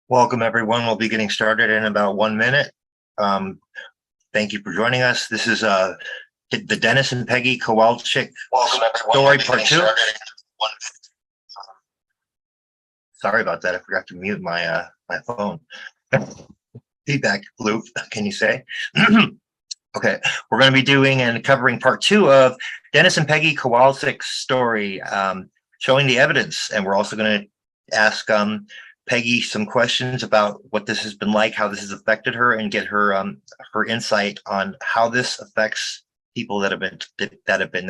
Welcome, everyone. We'll be getting started in about 1 minute. Thank you for joining us. This is the Dennis and Peggy Kowalczyk story part 2. Sorry about that. I forgot to mute my my phone. Feedback loop, can you say? Okay, we're going to be doing and covering part 2 of Dennis and Peggy Kowalczyk's story, showing the evidence. And we're also going to ask Peggy some questions about what this has been like, how this has affected her, and get her her insight on how this affects people that have been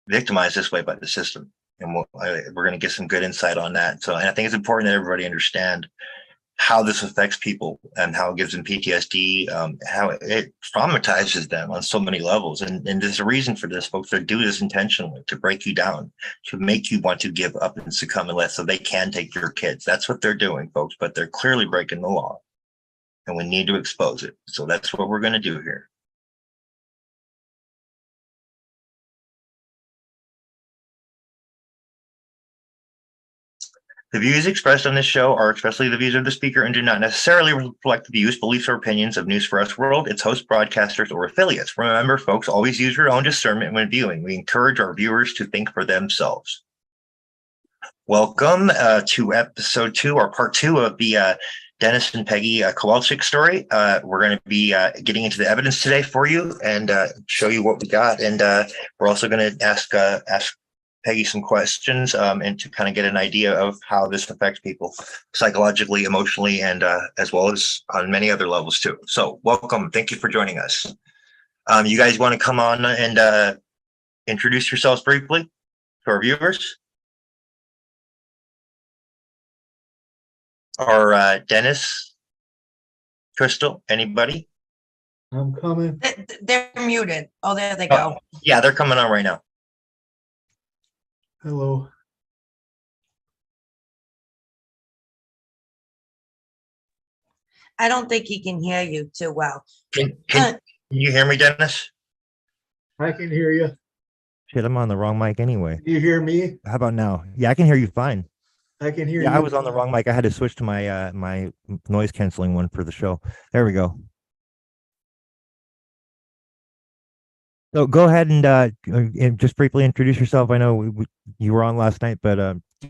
victimized this way by the system. And we're going to get some good insight on that. So, and I think it's important that everybody understand how this affects people and how it gives them PTSD, how it traumatizes them on so many levels. And there's a reason for this, folks. They do this intentionally to break you down, to make you want to give up and succumb and let so they can take your kids. That's what they're doing, folks, but they're clearly breaking the law and we need to expose it. So that's what we're going to do here. The views expressed on this show are expressly the views of the speaker and do not necessarily reflect the views, beliefs, or opinions of NEWS4US.WORLD, its host, broadcasters, or affiliates. Remember, folks, always use your own discernment when viewing. We encourage our viewers to think for themselves. Welcome to episode 2, or part 2 of the Dennis and Peggy Kowalczyk story. We're going to be getting into the evidence today for you and show you what we got. And we're also going to ask Peggy some questions and to kind of get an idea of how this affects people psychologically, emotionally, and as well as on many other levels too. So welcome. Thank you for joining us. You guys want to come on and introduce yourselves briefly to our viewers? Or Dennis, Crystal, anybody? I'm coming. They're muted. Oh, there they go. Yeah, they're coming on right now. Hello. I don't think he can hear you too well. Can you hear me, Dennis? I can hear you. Shit, I'm on the wrong mic anyway. Do you hear me? How about now? Yeah, I can hear you fine. I can hear you. Yeah, I was on the wrong mic. I had to switch to my my noise canceling one for the show. There we go. So go ahead and just briefly introduce yourself. I know you were on last night, but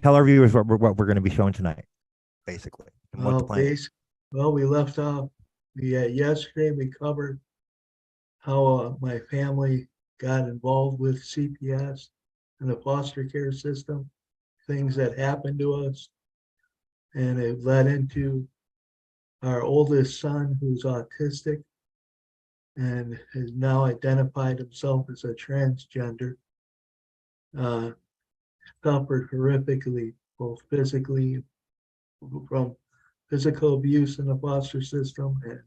tell our viewers what we're going to be showing tonight, basically. And what the plan is. Well, we left off. Yesterday we covered how my family got involved with CPS and the foster care system, things that happened to us, and it led into our oldest son, who's autistic and has now identified himself as a transgender, suffered horrifically, both physically, from physical abuse in the foster system, and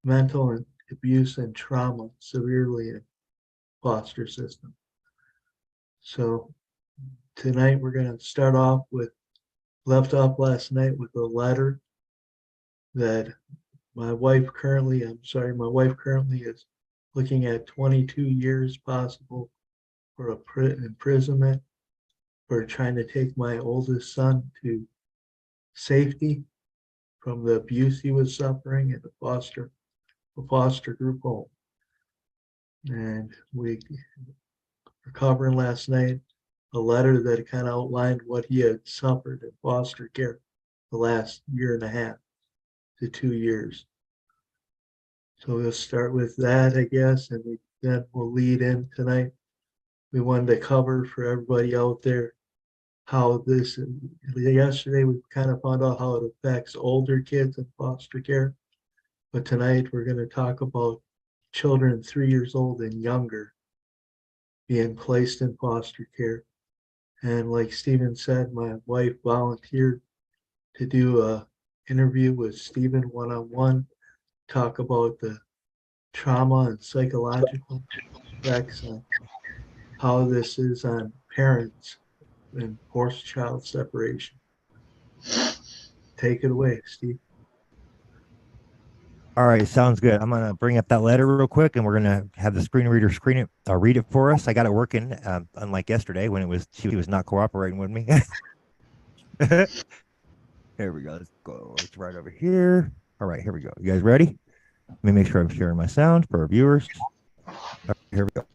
mental abuse and trauma severely in foster system. So tonight we're going to start off with, left off last night with a letter that my wife currently is looking at 22 years possible for imprisonment for trying to take my oldest son to safety from the abuse he was suffering in the foster group home. And we were covering last night a letter that kind of outlined what he had suffered in foster care the last 1.5 to 2 years. So we'll start with that, I guess, and then we'll lead in tonight. We wanted to cover for everybody out there how this, yesterday we kind of found out how it affects older kids in foster care, but tonight we're going to talk about children 3 years old and younger being placed in foster care. And like Stephen said, my wife volunteered to do a interview with Stephen one-on-one, talk about the trauma and psychological effects on how this is on parents and forced child separation. Take it away, Steve. All right, sounds good. I'm gonna bring up that letter real quick, and we're gonna have the screen reader screen it or read it for us. I got it working, unlike yesterday when she was not cooperating with me. There we go. Let's go. It's right over here. All right, here we go. You guys ready? Let me make sure I'm sharing my sound for our viewers. All right, here we go.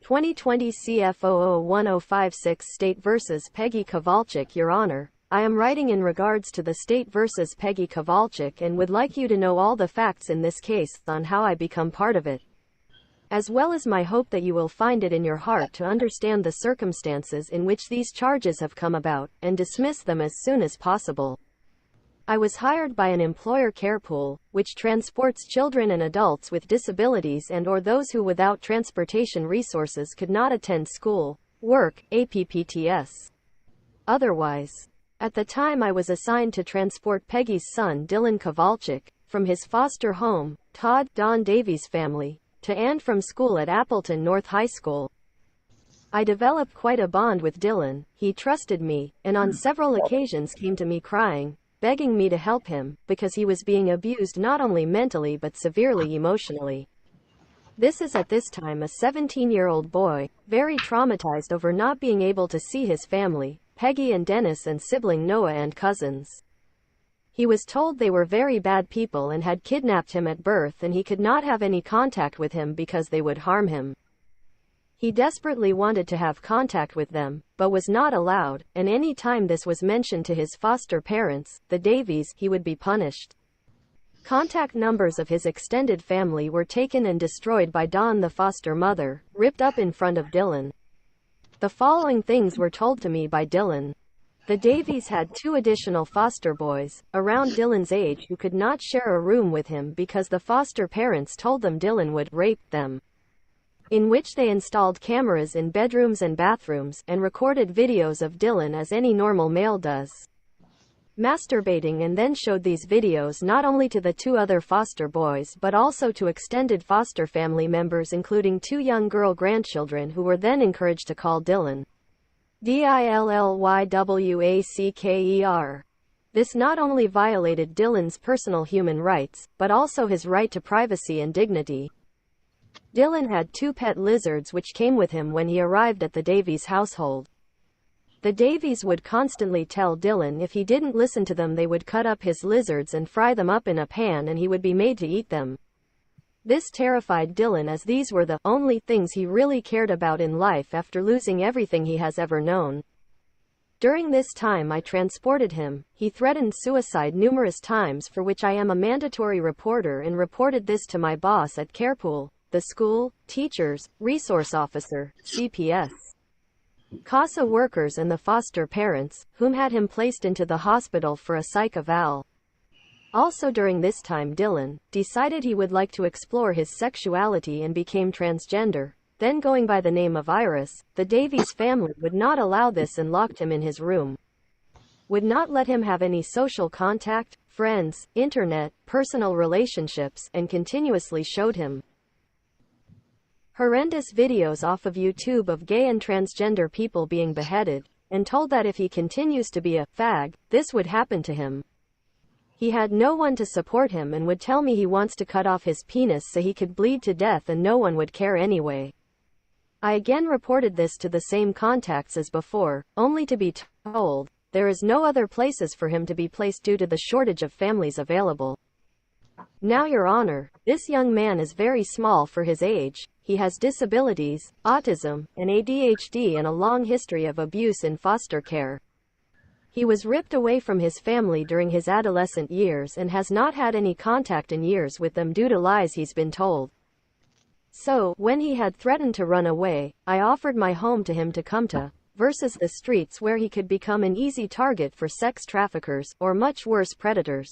2020 CFOO 1056 State versus Peggy Kowalczyk. Your Honor, I am writing in regards to the State versus Peggy Kowalczyk and would like you to know all the facts in this case on how I become part of it, as well as my hope that you will find it in your heart to understand the circumstances in which these charges have come about, and dismiss them as soon as possible. I was hired by an employer care pool, which transports children and adults with disabilities and or those who without transportation resources could not attend school, work, APPTS. Otherwise. At the time I was assigned to transport Peggy's son Dylan Kowalczyk, from his foster home, Todd Don Davies family, to and from school at Appleton North High School. I developed quite a bond with Dylan. He trusted me, and on several occasions came to me crying, begging me to help him, because he was being abused not only mentally but severely emotionally. This is at this time a 17-year-old boy, very traumatized over not being able to see his family, Peggy and Dennis and sibling Noah and cousins. He was told they were very bad people and had kidnapped him at birth and he could not have any contact with him because they would harm him. He desperately wanted to have contact with them, but was not allowed, and any time this was mentioned to his foster parents, the Davies, he would be punished. Contact numbers of his extended family were taken and destroyed by Dawn, the foster mother, ripped up in front of Dylan. The following things were told to me by Dylan. The Davies had 2 additional foster boys, around Dylan's age, who could not share a room with him because the foster parents told them Dylan would rape them, in which they installed cameras in bedrooms and bathrooms, and recorded videos of Dylan as any normal male does, masturbating, and then showed these videos not only to the 2 other foster boys but also to extended foster family members, including 2 young girl grandchildren who were then encouraged to call Dylan Dillywacker. This not only violated Dylan's personal human rights, but also his right to privacy and dignity. Dylan had 2 pet lizards which came with him when he arrived at the Davies household. The Davies would constantly tell Dylan if he didn't listen to them they would cut up his lizards and fry them up in a pan and he would be made to eat them. This terrified Dylan, as these were the only things he really cared about in life after losing everything he has ever known. During this time I transported him. He threatened suicide numerous times, for which I am a mandatory reporter and reported this to my boss at Carepool, the school, teachers, resource officer, CPS, CASA workers and the foster parents, whom had him placed into the hospital for a psych eval. Also during this time Dylan decided he would like to explore his sexuality and became transgender, then going by the name of Iris. The Davies family would not allow this and locked him in his room. Would not let him have any social contact, friends, internet, personal relationships, and continuously showed him horrendous videos off of YouTube of gay and transgender people being beheaded, and told that if he continues to be a fag, this would happen to him. He had no one to support him and would tell me he wants to cut off his penis so he could bleed to death and no one would care anyway. I again reported this to the same contacts as before, only to be told there is no other places for him to be placed due to the shortage of families available. Now, Your Honor, this young man is very small for his age. He has disabilities, autism, and ADHD, and a long history of abuse in foster care. He was ripped away from his family during his adolescent years and has not had any contact in years with them due to lies he's been told. So, when he had threatened to run away, I offered my home to him to come to, versus the streets, where he could become an easy target for sex traffickers, or much worse, predators,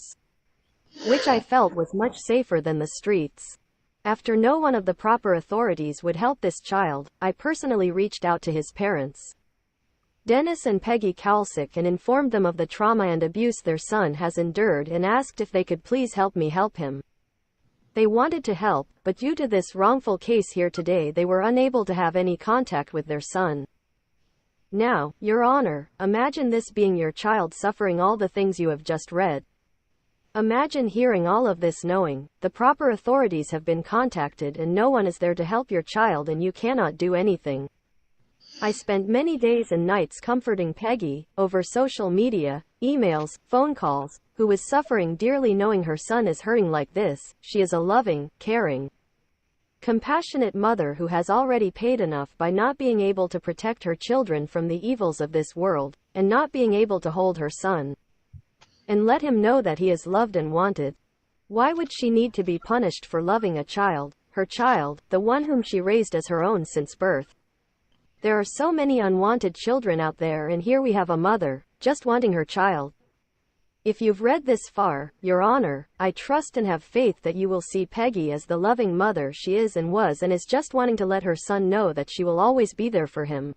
which I felt was much safer than the streets. After no one of the proper authorities would help this child, I personally reached out to his parents, Dennis and Peggy Kowalczyk, and informed them of the trauma and abuse their son has endured and asked if they could please help me help him. They wanted to help, but due to this wrongful case here today they were unable to have any contact with their son. Now, Your Honor, imagine this being your child suffering all the things you have just read. Imagine hearing all of this knowing the proper authorities have been contacted and no one is there to help your child and you cannot do anything. I spent many days and nights comforting Peggy, over social media, emails, phone calls, who is suffering dearly knowing her son is hurting like this. She is a loving, caring, compassionate mother who has already paid enough by not being able to protect her children from the evils of this world, and not being able to hold her son and let him know that he is loved and wanted. Why would she need to be punished for loving a child, her child, the one whom she raised as her own since birth? There are so many unwanted children out there, and here we have a mother, just wanting her child. If you've read this far, Your Honor, I trust and have faith that you will see Peggy as the loving mother she is and was and is, just wanting to let her son know that she will always be there for him,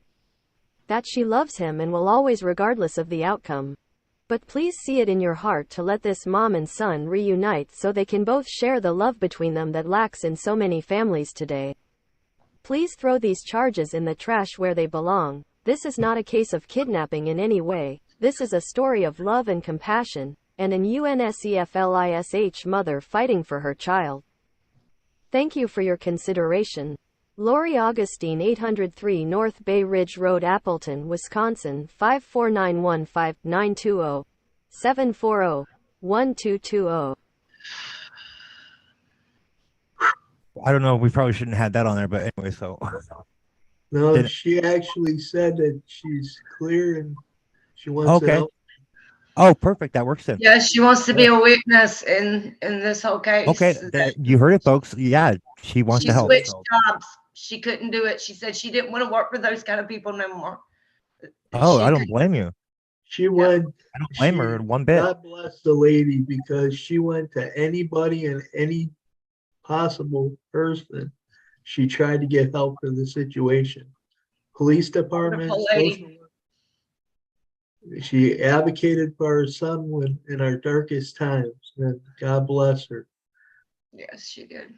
that she loves him and will always, regardless of the outcome. But please see it in your heart to let this mom and son reunite so they can both share the love between them that lacks in so many families today. Please throw these charges in the trash where they belong. This is not a case of kidnapping in any way. This is a story of love and compassion, and an UNSEFLISH mother fighting for her child. Thank you for your consideration. Lori Augustine, 803 North Bay Ridge Road, Appleton, Wisconsin, 54915-920-740-1220. I don't know. We probably shouldn't have that on there, but anyway, so. No, Did- she actually said that she's clear and she wants to Okay. help. Oh, perfect. That works then. Yeah, she wants to be a witness in this whole case. Okay, you heard it, folks. Yeah, she wants She to help. switched So. jobs. She couldn't do it. She said she didn't want to work for those kind of people no more. Oh, She I don't could- blame you. She went, I don't blame her one bit. God bless the lady, because she went to anybody and any possible person. She tried to get help for the situation. Police department, Wonderful lady. social work. She advocated for her son when in our darkest times, and God bless her. Yes, she did.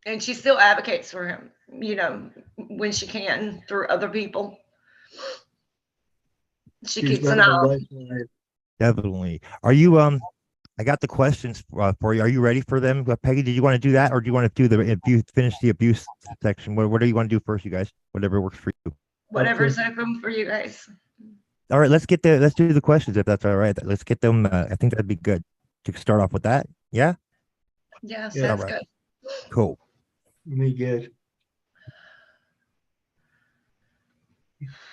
And she still advocates for him, you know, when she can through other people. She She's keeps been an eye a on. lifeline. Definitely. Are you, I got the questions for you. Are you ready for them? Peggy, did you want to do that, or do you want to do the abuse, finish the abuse section? What do you want to do first, you guys? Whatever works for you. Whatever's open for you guys. All right, let's do the questions if that's all right. Let's get them. I think that'd be good to start off with that. Yeah. Yeah, Yeah. sounds All right. good. Cool. Let me get.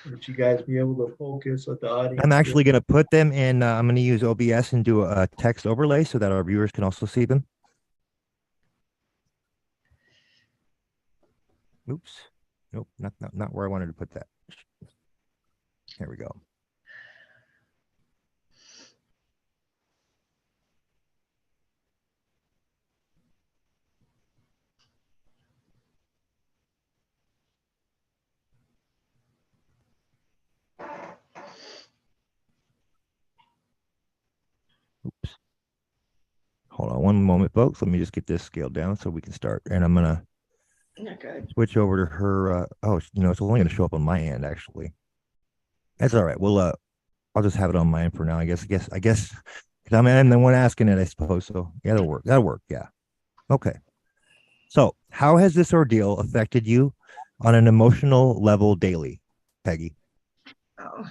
Would you guys be able to focus with the audience? I'm actually going to put them in. I'm going to use OBS and do a text overlay so that our viewers can also see them. Oops. Nope. Not where I wanted to put that. There we go. Oops. Hold on one moment, folks. Let me just get this scaled down so we can start. And I'm going to You're good. switch over to her. Oh, it's only going to show up on my end, actually. That's all right. We'll, I'll just have it on my end for now. I guess, because I'm the one asking it, I suppose. So yeah, that'll work. That'll work. Yeah. Okay. So how has this ordeal affected you on an emotional level daily, Peggy? Oh.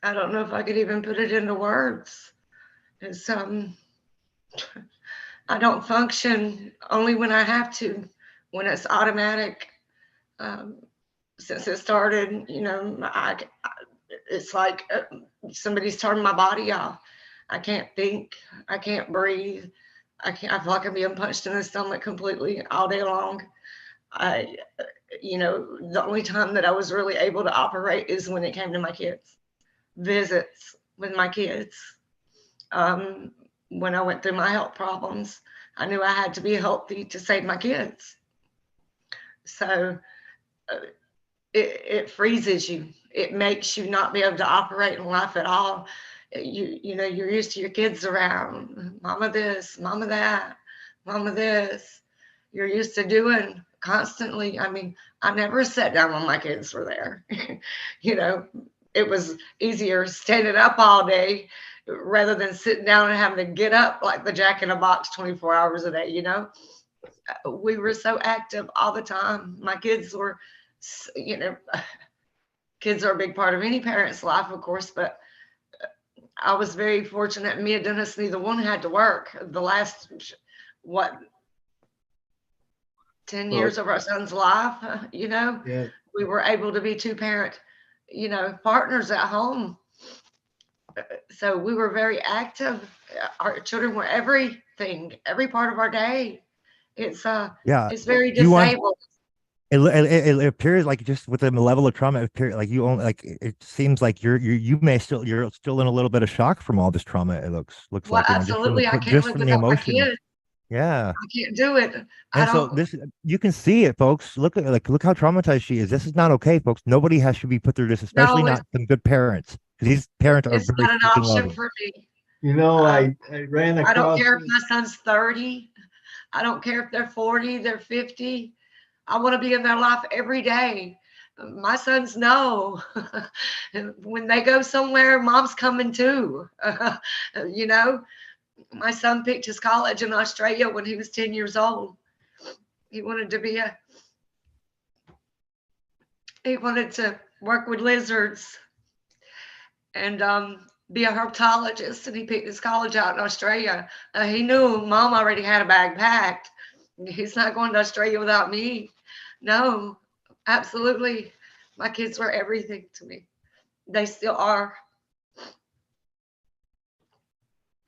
I don't know if I could even put it into words. It's I don't function only when I have to, when it's automatic. Since it started, you know, it's like somebody's turning my body off. I can't think. I can't breathe. I feel like I'm being punched in the stomach completely all day long. You know, the only time that I was really able to operate is when it came to my kids, visits with my kids. When I went through my health problems, I knew I had to be healthy to save my kids. So it freezes you. It makes you not be able to operate in life at all. You know, you're used to your kids around, mama this, mama that, mama this. You're used to doing constantly. I mean, I never sat down when my kids were there. You know, it was easier standing up all day rather than sitting down and having to get up like the Jack in a Box 24 hours a day, you know? we were so active all the time. My kids were, you know, kids are a big part of any parent's life, of course, but I was very fortunate. Me and Dennis, neither one had to work. The last, what, 10 years of our son's life, you know, Yeah, we were able to be two parent, you know, partners at home. So we were very active. Our children were everything, every part of our day. Yeah. It's very Do you want? disabled. It appears like just with the level of trauma, it appears like you only like it seems like you're still in a little bit of shock from all this trauma. It looks Well, like, you know, just from absolutely. I can't just live from the without my emotion. kids. Yeah. I can't do it. I And so don't. this, you can see it, folks. Look at look how traumatized she is. This is not okay, folks. Nobody should be put through this, especially No, not some good parents. 'Cause these parents are it's very not an freaking option loving. for me. you know, Um, I ran I don't across care if this. my son's 30. I don't care if they're 40, they're 50. I want to be in their life every day. My sons know when they go somewhere, mom's coming too. You know, my son picked his college in Australia when he was 10 years old. He wanted to be he wanted to work with lizards and be a herpetologist, and he picked his college out in Australia. He knew mom already had a bag packed. He's not going to Australia without me. No, absolutely. My kids were everything to me. They still are.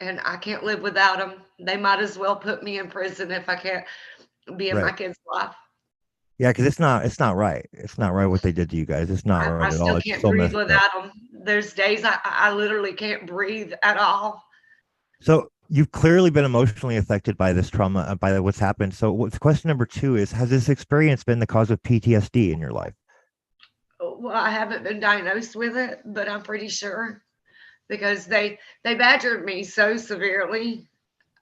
And I can't live without them. They might as well put me in prison if I can't be in my Right. kids' life. Yeah, because it's not right. It's not right what they did to you guys. It's not I right at all. still It's can't so breathe messed up. without them. There's days I literally can't breathe at all. So you've clearly been emotionally affected by this trauma, by what's happened. So what's question number 2 is, has this experience been the cause of PTSD in your life? Well, I haven't been diagnosed with it, but I'm pretty sure because they badgered me so severely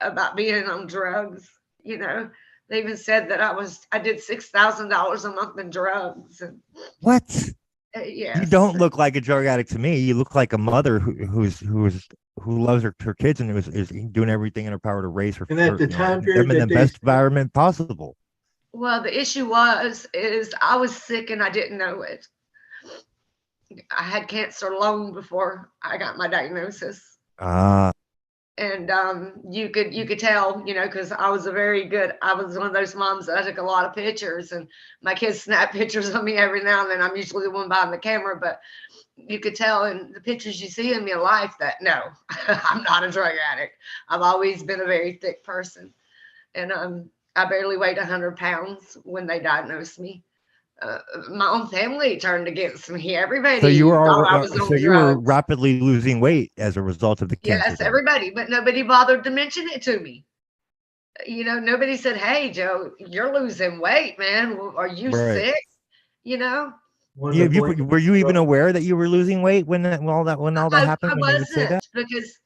about being on drugs. You know, they even said that I did $6,000 a month in drugs. And What? You yes, don't look like a drug addict to me. You look like a mother who loves her kids and is doing everything in her power to raise And at the you know, time them period in the that they best said, environment possible. well, the issue is I was sick and I didn't know it. I had cancer long before I got my diagnosis. Ah, And you could tell, you know, because I was one of those moms that I took a lot of pictures, and my kids snap pictures of me every now and then. I'm usually the one behind the camera, but you could tell in the pictures you see in me in life that no, I'm not a drug addict. I've always been a very thick person, and I barely weighed 100 pounds when they diagnosed me. My own family turned against me. so you Everybody thought I were was on so you were drugs. rapidly losing weight as a result of the cancer Yes, then. everybody, but nobody bothered to mention it to me. You know, nobody said, "Hey, Joe, you're losing weight, man. Are you Right. sick?" You know, one of the Were you even aware that you were losing weight when all that happened, I when they would say that? wasn't because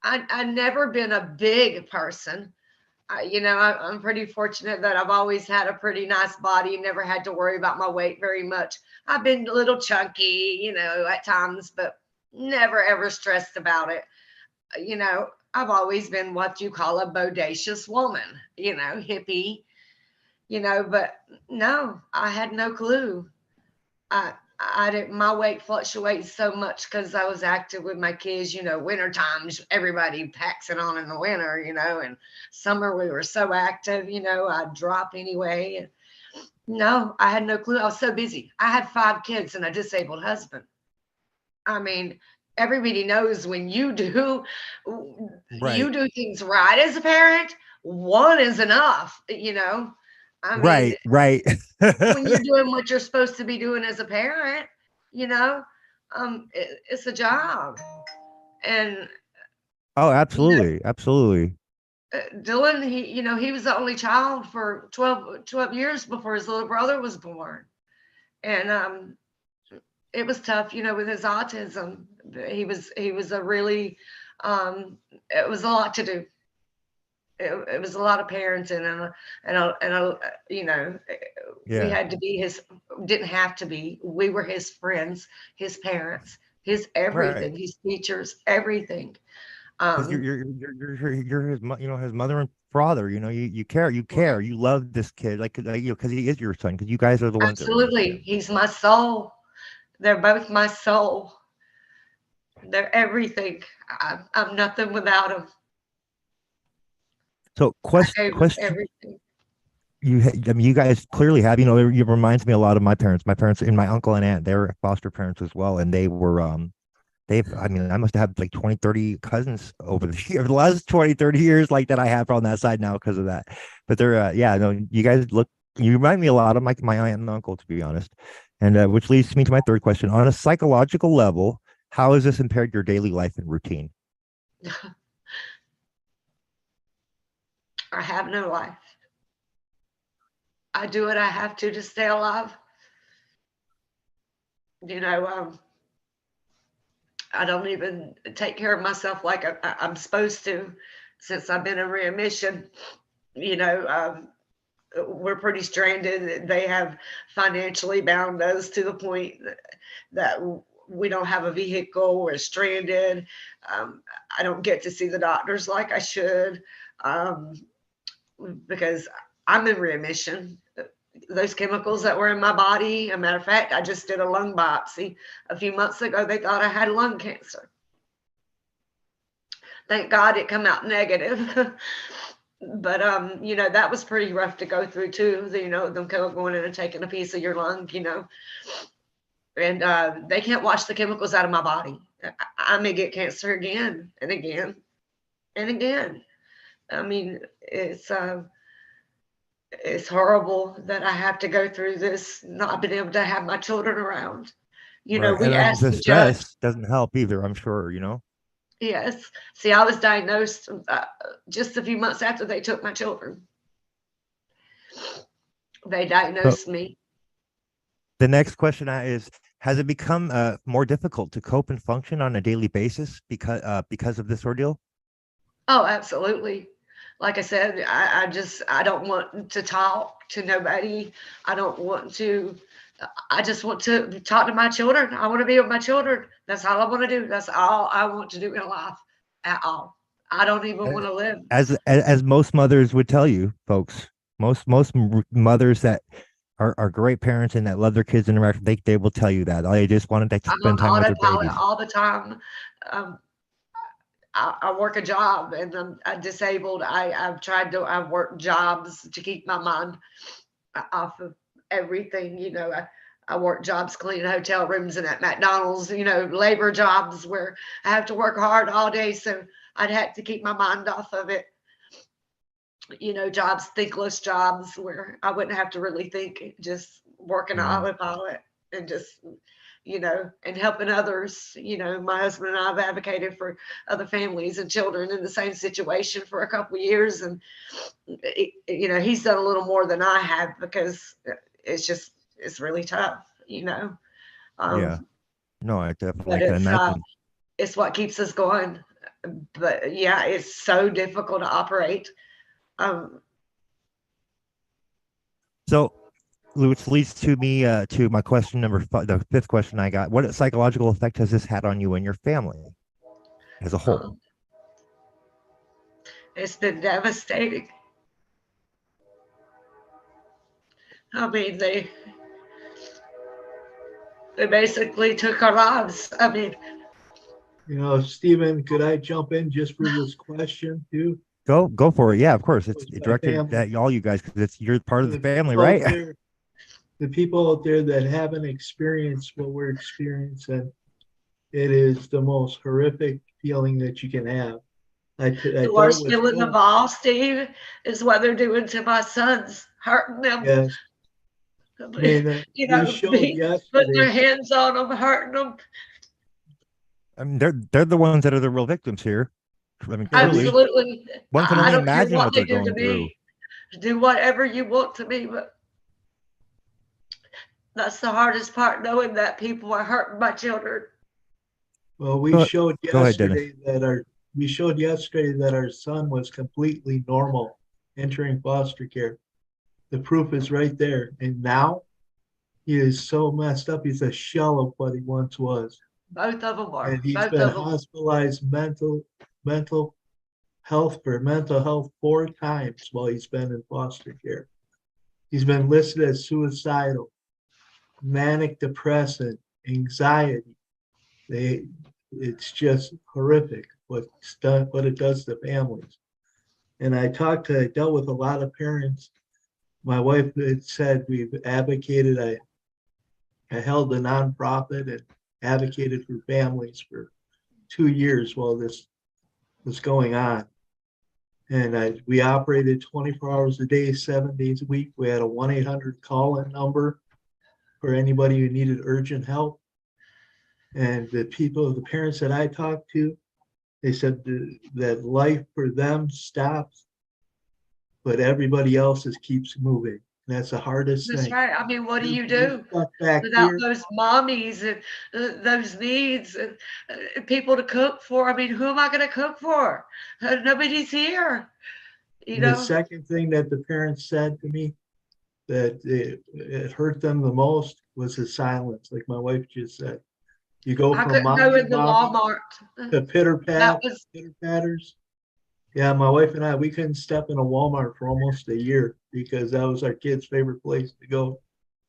I never been a big person. I'm pretty fortunate that I've always had a pretty nice body, never had to worry about my weight very much. I've been a little chunky, you know, at times, but never ever stressed about it. I've always been what you call a bodacious woman, hippie, but no, I had no clue. I didn't, my weight fluctuates so much because I was active with my kids, winter times, everybody packs it on in the winter, and summer we were so active, I'd drop anyway. No, I had no clue. I was so busy. I had 5 kids and a disabled husband. I mean, everybody knows when Right. you do things right as a parent, one is enough, I mean, Right. when you're doing what you're supposed to be doing as a parent, you know, it's a job. And Oh, you know, absolutely. Absolutely. Dylan, he was the only child for 12 years before his little brother was born. And it was tough, with his autism. He was a really, it was a lot to do. It was a lot of parenting and we Yeah. had to be didn't have to be, we were his friends, his parents, his Right. everything, his teachers, everything. Because Um, you're his his mother and father. You know, you care, you love this kid, like you know, because he is your son. Because you guys are the ones that raised Absolutely. him. He's my soul. They're both my soul. They're everything. I'm nothing without them. So I gave them question. everything. I mean, you guys clearly have, you know, it reminds me a lot of my parents. My parents and my uncle and aunt, they were foster parents as well. And they were, I mean, I must have had like 20, 30 cousins over the year, the last 20, 30 years like that I have on that side now because of that. But they're, yeah, no, you guys you remind me a lot of my aunt and uncle, to be honest. And which leads me to my third question. On a psychological level, how has this impaired your daily life and routine? I have no life. I do what I have to stay alive. You know, I don't even take care of myself like I'm supposed to since I've been in readmission. You know, we're pretty stranded. They have financially bound us to the point that we don't have a vehicle. We're stranded. I don't get to see the doctors like I should because I'm in remission. Those chemicals that were in my body, a matter of fact, I just did a lung biopsy a few months ago. They thought I had lung cancer. Thank God it come out negative. But you know, that was pretty rough to go through too. You know, them going in and taking a piece of your lung, you know. And they can't wash the chemicals out of my body. I may get cancer again and again and again. I mean, it's horrible that I have to go through this, not being able to have my children around. You know, Right. we And asked the the judge. stress doesn't help either, I'm sure, you know. Yes. See, I was diagnosed just a few months after they took my children. They So diagnosed me. the next question is, has it become more difficult to cope and function on a daily basis because of this ordeal? Oh, absolutely. Like I said, I don't want to talk to nobody. I don't want to, I just want to talk to my children. I want to be with my children. That's all I want to do. That's all I want to do in life at all. I don't even want to live. As most mothers would tell you, folks, mothers that are great parents and that love their kids and interact, they will tell you that they just wanted to I'm spend on time with their autopilot babies. all the time. Um, I work a job and I'm disabled. I've worked jobs to keep my mind off of everything. You know, I work jobs cleaning hotel rooms and at McDonald's, you know, labor jobs where I have to work hard all day. So I'd have to keep my mind off of it. You know, jobs, thinkless jobs where I wouldn't have to really think, just working on Mm, autopilot and just, you know, and helping others. You know, my husband and I have advocated for other families and children in the same situation for a couple of years. And, you know, he's done a little more than I have because it's really tough, you know. yeah. Um, No, I but definitely can imagine. it's what keeps us going. But yeah, it's so difficult to operate. Um, So, which leads to me to my question number five, the fifth question I got. What psychological effect has this had on you and your family as a whole? um, it's been devastating. I mean, they basically took our lives. I mean, You know, Stephen, could I jump in just for this question too? Go for it. Yeah, of course. It's With my directed family, at all you guys because you're part of the the family, people out right? there, the people out there that haven't experienced what we're experiencing, it is the most horrific feeling that you can have. I the dealt worst with feeling of one, all, Steve, is what they're doing to my sons, hurting them. yes. I mean, You we know, showed putting their yesterday, hands on them, hurting them. I mean, they're the ones that are the real victims here. I mean, truly, truly, Absolutely. one can I only don't care imagine what what they they're do to going through. me. Do whatever you want to me, but that's the hardest part, knowing that people are hurting my children. well, Go, go ahead, Dennis. we showed yesterday that our son was completely normal entering foster care. The proof is right there. And now he is so messed up. He's a shell of what he once was. Both of them are. And he's Both been of them. hospitalized mental mental health 4 times while he's been in foster care. He's been listed as suicidal, manic depressant, anxiety. It's just horrific what it does to families. And I dealt with a lot of parents. My wife had said we've advocated, I held a nonprofit and advocated for families for 2 years while this was going on. And we operated 24 hours a day, 7 days a week. We had a 1-800 call-in number for anybody who needed urgent help. And the parents that I talked to, they said that life for them stops, but everybody else's keeps moving. And that's the hardest That's thing. right. I mean, what do you You're do stuck back without here. those mommies and those needs and people to cook for? I mean, who am I going to cook for? Nobody's here. You And the know, second thing that the parents said to me that it hurt them the most was the silence. Like my wife just said, you go I from couldn't go mommy, into mommy Walmart. to That was pitter patters. Yeah, my wife and I, we couldn't step in a Walmart for almost a year because that was our kid's favorite place to go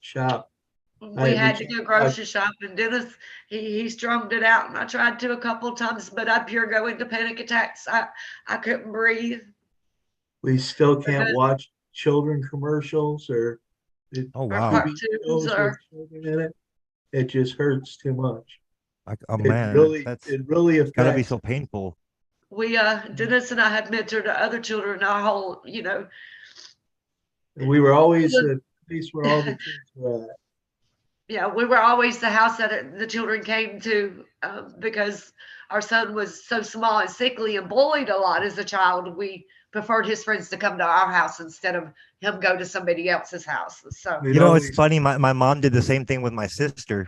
shop. we had to can't go talk. grocery shopping. Dennis, he strummed it out, and I tried to a couple of times, but I'd pure go into panic attacks. I couldn't breathe. We still can't Because watch children commercials or Oh our wow. TV cartoons shows with are. children in it. It just hurts too much. Oh It man, it really gotta be affects. so painful. We Dennis and I had mentored other children our whole, We were always the place where all the kids were at. yeah, we were always the house that the children came to because our son was so small and sickly and bullied a lot as a child. We preferred his friends to come to our house instead of him go to somebody else's house. So We'd You know, it's always- funny. My mom did the same thing with my sister.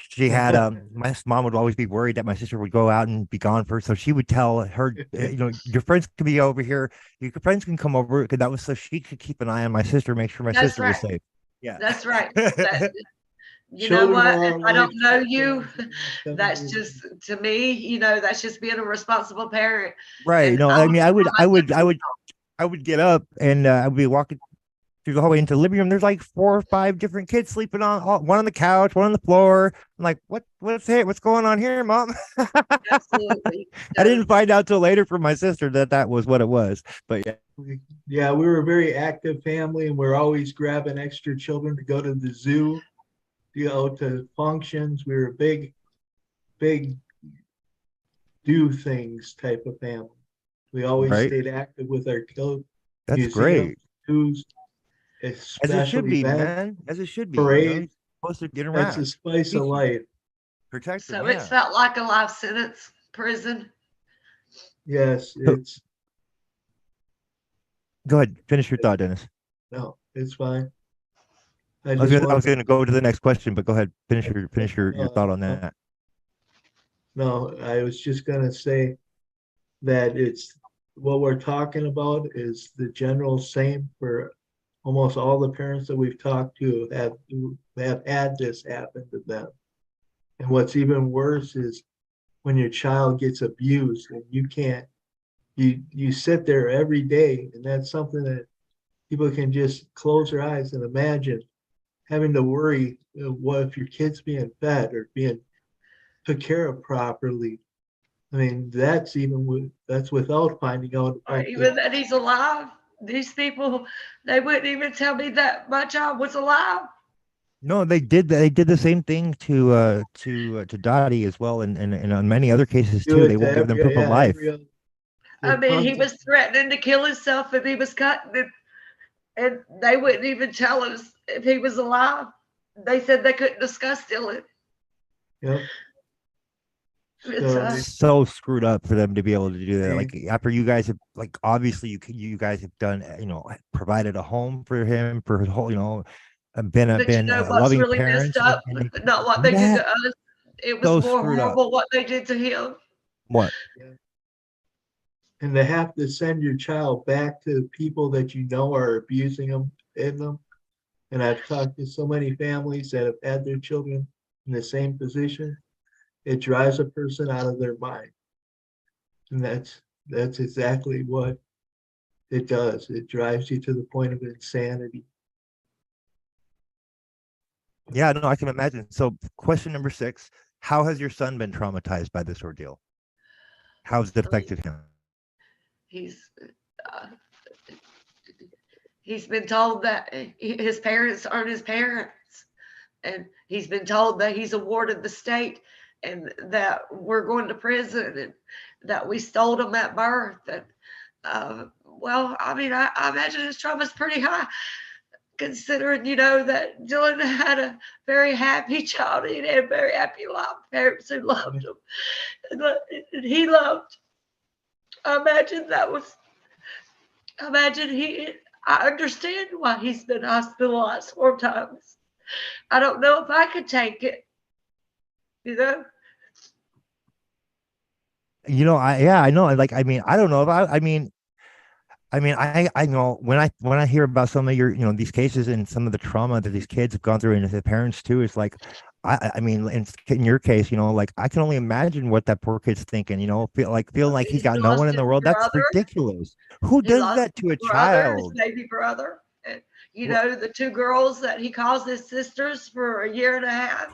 She had my mom would always be worried that my sister would go out and be gone for, so she would tell her, your friends can be over here, your friends can come over, because that was so she could keep an eye on my sister, make sure my That's sister was right. safe. Yeah, that's right. That, you know Children what? are If our I don't life know you, savings. that's just to me, that's just being a responsible parent. right. And No, I I would mean, tell myself, I would get up and I would be walking through the hallway into the living room. There's like 4 or 5 different kids sleeping one on the couch, one on the floor. I'm like, what's going on here, mom? absolutely. I didn't find out till later from my sister that was what it was. But yeah. Yeah, we were a very active family, and we're always grabbing extra children to go to the zoo, to functions. We were a big do things type of family. We always Right. stayed active with our That's museums, great. zoos, As it special should be, events, man. As it should be. parades. You're supposed to get That's around. the spice of life. Protect them. So Yeah. it's felt like a life sentence, prison. Yes, So- it's Go ahead. Finish your thought, Dennis. no, it's fine. I I was just gonna, want go to the next question, but go ahead. Finish your thought on that. no, I was just gonna say that it's what we're talking about is the general same for almost all the parents that we've talked to have had this happen to them. And what's even worse is when your child gets abused and you sit there every day, and that's something that people can just close their eyes and imagine having to worry, what if your kid's being fed or being took care of properly. I mean, that's without finding out Or about even that he's alive. These people, they wouldn't even tell me that my child was alive. No, they did. They did the same thing to Dottie as well, and on many other cases do too. it They to won't give them every, proof of yeah, life. I mean, he tons was threatening to kill himself if he was cut, and they wouldn't even tell us if he was alive. They said they couldn't discuss stealing. Yep. It's, So It's so screwed up for them to be able to do that. Yeah. Like after you guys have, like, obviously you guys have done, provided a home for him for his whole, been a but been you know a what's loving really parents. messed up? and they Not what do they did that? to us. It was So more screwed up. horrible what they did to him. What? and to have to send your child back to people that you know are abusing them in them. And I've talked to so many families that have had their children in the same position. It drives a person out of their mind. And That's exactly what it does. It drives you to the point of insanity. Yeah, no, I can imagine. So question number 6, how has your son been traumatized by this ordeal? How's it affected him? He's uh, he's been told that his parents aren't his parents, and he's been told that he's awarded the state, and that we're going to prison, and that we stole him at birth. And well, I mean, I imagine his trauma's pretty high, considering, that Dylan had a very happy childhood and a very happy life, parents who loved him, and he loved. I imagine I understand why he's been hospitalized 4 times. I don't know if I could take it, you know? I know. Like, I mean, I don't know if I know when I hear about some of your, these cases and some of the trauma that these kids have gone through and their parents too, it's like, I mean, in your case, like I can only imagine what that poor kid's thinking, feeling like he's got no one in the world. That's ridiculous. Who He does lost that to a his brother, his child? baby brother. And, Well- the 2 girls that he calls his sisters for a year and a half,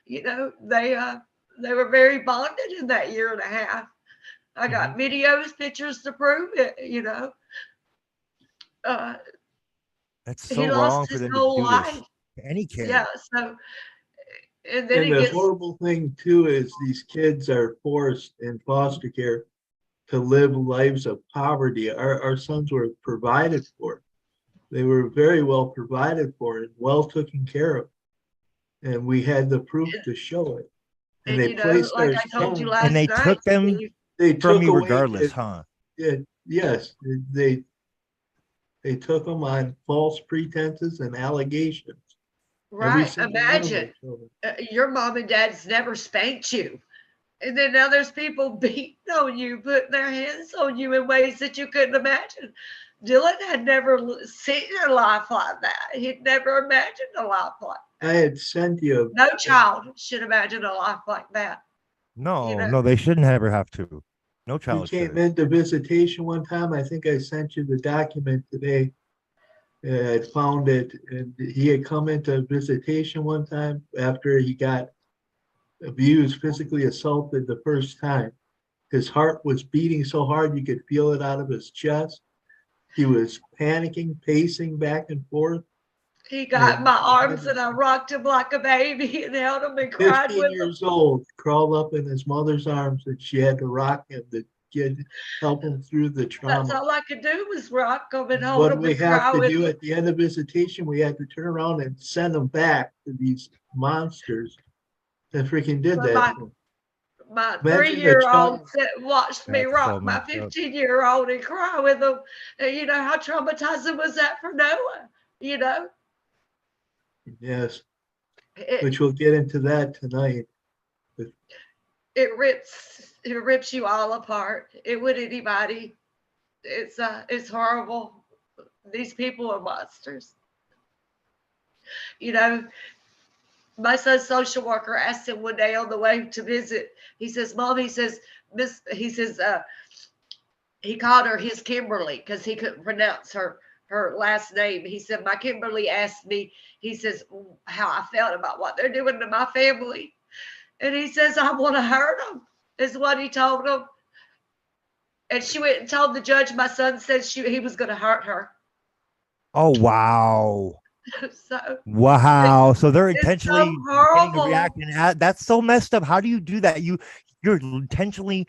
they were very bonded in that year and a half. I got videos, pictures to prove it. That's He so wrong lost for his them to whole do this life. to any kid. Yeah. So, and then And he the gets, horrible thing too is these kids are forced in foster care to live lives of poverty. Our sons were provided for. They were very well provided for and well taken care of. And we had the proof to show it. And they placed like our I told you sons, And last they night, took them Steve, they from took you away, regardless, huh? yes, they took them on false pretenses and allegations. Every right? single one of our Imagine children. your mom and dad's never spanked you. And then now there's people beating on you, putting their hands on you in ways that you couldn't imagine. Dylan had never seen a life like that. He'd never imagined a life like I that. had sent you. No child should imagine a life like that. No, they shouldn't ever have to. No He child came should. into visitation one time. I think I sent you the document today. I found it, and he had come into visitation one time after he got abused, physically assaulted the first time. His heart was beating so hard you could feel it out of his chest. He was panicking, pacing back and forth. He got in my arms And and I rocked him like a baby and held him and cried 15 with him. years old, crawled up in his mother's arms, and she had to rock him to help him through the That's trauma. all I could do was rock him and hold What him we and have cry to with do him. at the end of visitation, we had to turn around and send them back to these monsters that freaking did But that. my Imagine the 3-year-old child. watched me That's rock so my messed up. 15-year-old and cry with him. And how traumatizing was that for Noah? Yes, It, which we'll get into that tonight. it rips you all apart. It would anybody. It's horrible. These people are monsters. My son's social worker asked him one day on the way to visit. He says, "Mom," he says, "Miss," he says, he called her his Kimberly because he couldn't pronounce her last name. He said, "My Kimberly asked me," he says, "how I felt about what they're doing to my family." And he says, "I want to hurt them," is what he told him. And she went and told the judge my son said he was going to hurt her. Oh, wow. So Wow. So they're it's intentionally so getting a horrible. reaction. That's so messed up. How do you do that? You're intentionally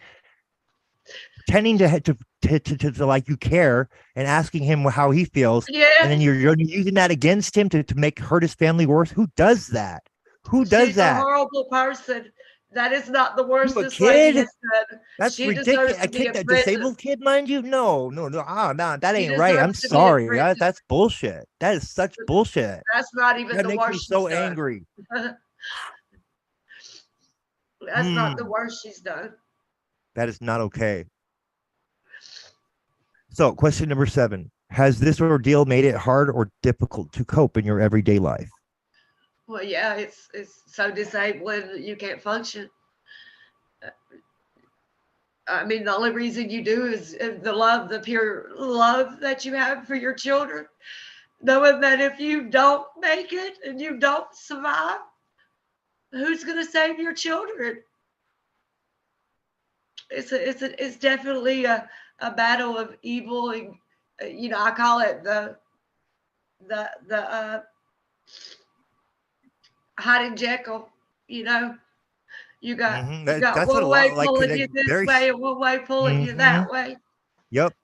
pretending to like you care and asking him how he feels, Yeah. and then you're using that against him to make hurt his family worse. Who does that? Who does She's that? a horrible person. That is not the worst To a this lady kid? has done. That's She ridiculous. deserves to A be kid, in a prison. disabled kid, mind you? No, that She ain't right. I'm deserves to be in sorry. prison. That's bullshit. That is such bullshit. That's not even That the makes me worst so she's done. angry. That's not the worst she's done. That is not okay. So, question number 7. Has this ordeal made it hard or difficult to cope in your everyday life? Well, yeah, it's so disabling that you can't function. I mean, the only reason you do is the love, the pure love that you have for your children, knowing that if you don't make it and you don't survive, who's going to save your children? It's definitely a battle of evil, and I call it the hide and Jekyll. You got That's what a one way lot like. pulling you this way and one way pulling you that way. Yep.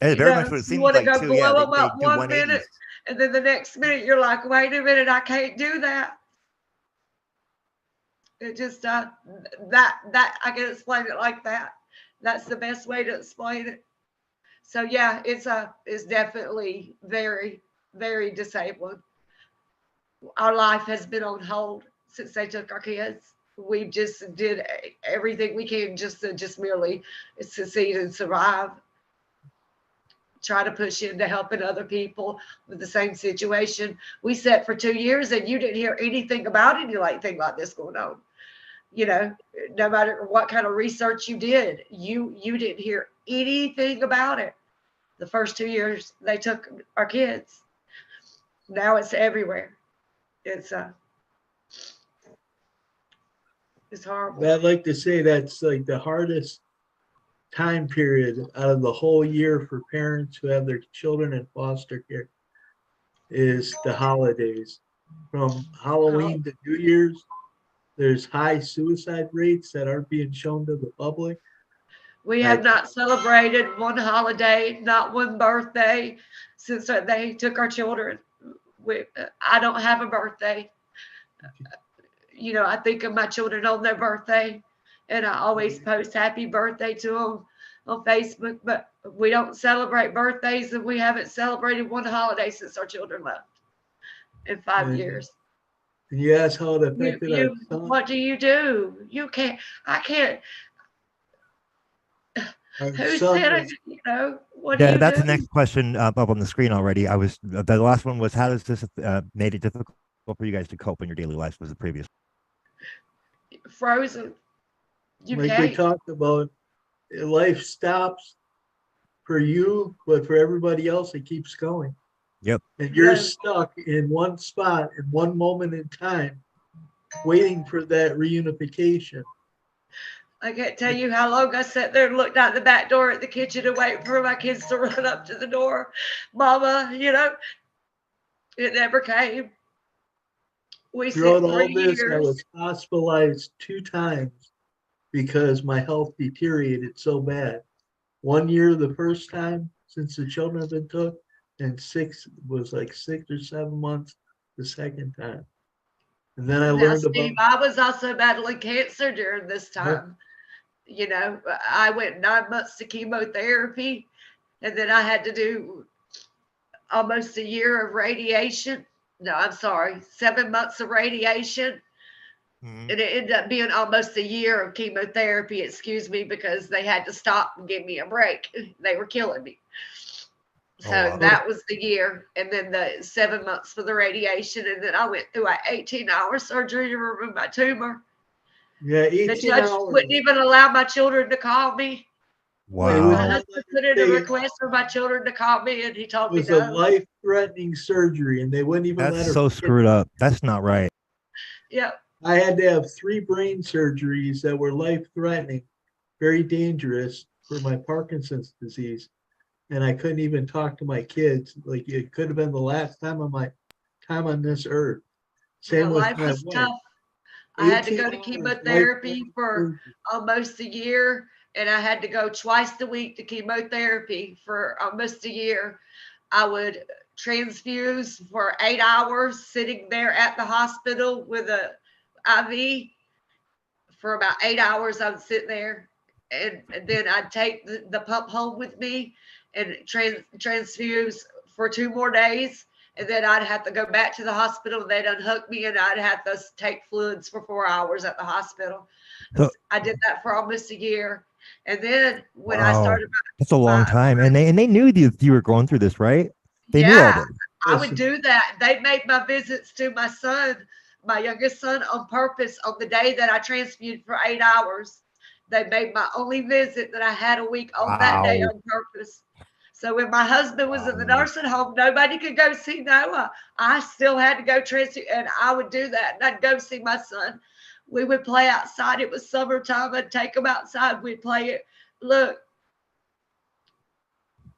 It's very much what it You seems want to like go too. blow Yeah, them they up do 1 minute, 180s. and then the next minute you're like, wait a minute, I can't do that. It just that I can explain it like that. That's the best way to explain it. So yeah, it's definitely very, very disabling. Our life has been on hold since they took our kids. We just did everything we can just to merely succeed and survive. Try to push into helping other people with the same situation. We sat for 2 years and you didn't hear anything about anything like this going on. No matter what kind of research you did, you didn't hear anything about it. The first 2 years they took our kids. Now it's everywhere. It's horrible. But I'd like to say that's like the hardest time period out of the whole year for parents who have their children in foster care is the holidays. From Halloween to New Year's, there's high suicide rates that aren't being shown to the public. We have not celebrated one holiday, not one birthday since they took our children. I don't have a birthday. I think of my children on their birthday, and I always post happy birthday to them on Facebook, but we don't celebrate birthdays, and we haven't celebrated one holiday since our children left in 5 years. And you ask how it affected our son. What do? You can't, I can't. Who said it? What do you That's do? the next question up on the screen already. The last one was, how does this made it difficult for you guys to cope in your daily life? Was the previous. Frozen. We talked about, life stops for you, but for everybody else, it keeps going. Yep. And you're stuck in one spot in one moment in time, waiting for that reunification. I can't tell you how long I sat there and looked out the back door at the kitchen and waited for my kids to run up to the door. Mama, it never came. We Throughout spent all 3 this, years. I was hospitalized 2 times because my health deteriorated so bad. 1 year the first time since the children have been took, and 6 or 7 months the second time. And then I learned Steve, I was also battling cancer during this time. I went 9 months to chemotherapy, and then I had to do almost a year of radiation. No, I'm sorry, 7 months of radiation. And it ended up being almost a year of chemotherapy, excuse me, because they had to stop and give me a break. They were killing me. So that was the year. And then the 7 months for the radiation. And then I went through an 18-hour surgery to remove my tumor. Yeah, 18 The judge hours. wouldn't even allow my children to call me. Wow. My husband put in a request for my children to call me, and he told me It was a no. life-threatening surgery, and they wouldn't even let her. That's so screwed up. That's not right. Yep. I had to have 3 brain surgeries that were life-threatening, very dangerous for my Parkinson's disease. And I couldn't even talk to my kids. Like, it could have been the last time of my time on this earth. Same with life my was wife. tough. I had to 18 go to hours chemotherapy life-threatening for surgery. almost a year, and I had to go twice a week to chemotherapy for almost a year. I would transfuse for 8 hours, sitting there at the hospital with a IV for about 8 hours. I would sit there, and then I'd take the pump home with me and transfuse for 2 more days. And then I'd have to go back to the hospital. They'd unhook me, and I'd have to take fluids for 4 hours at the hospital. So- I did that for almost a year. And then when I Wow. started, That's a long time. And they knew you were going through this, right? They knew all this. I would do that. They made my visits to my son, my youngest son, on purpose on the day that I transfused for 8 hours. They made my only visit that I had a week on that day Wow. on purpose. So when my husband was in the Wow. nursing home, nobody could go see Noah. I still had to go transfer, and I would do that. And I'd go see my son. We would play outside. It was summertime. I'd take him outside. We'd play it. Look,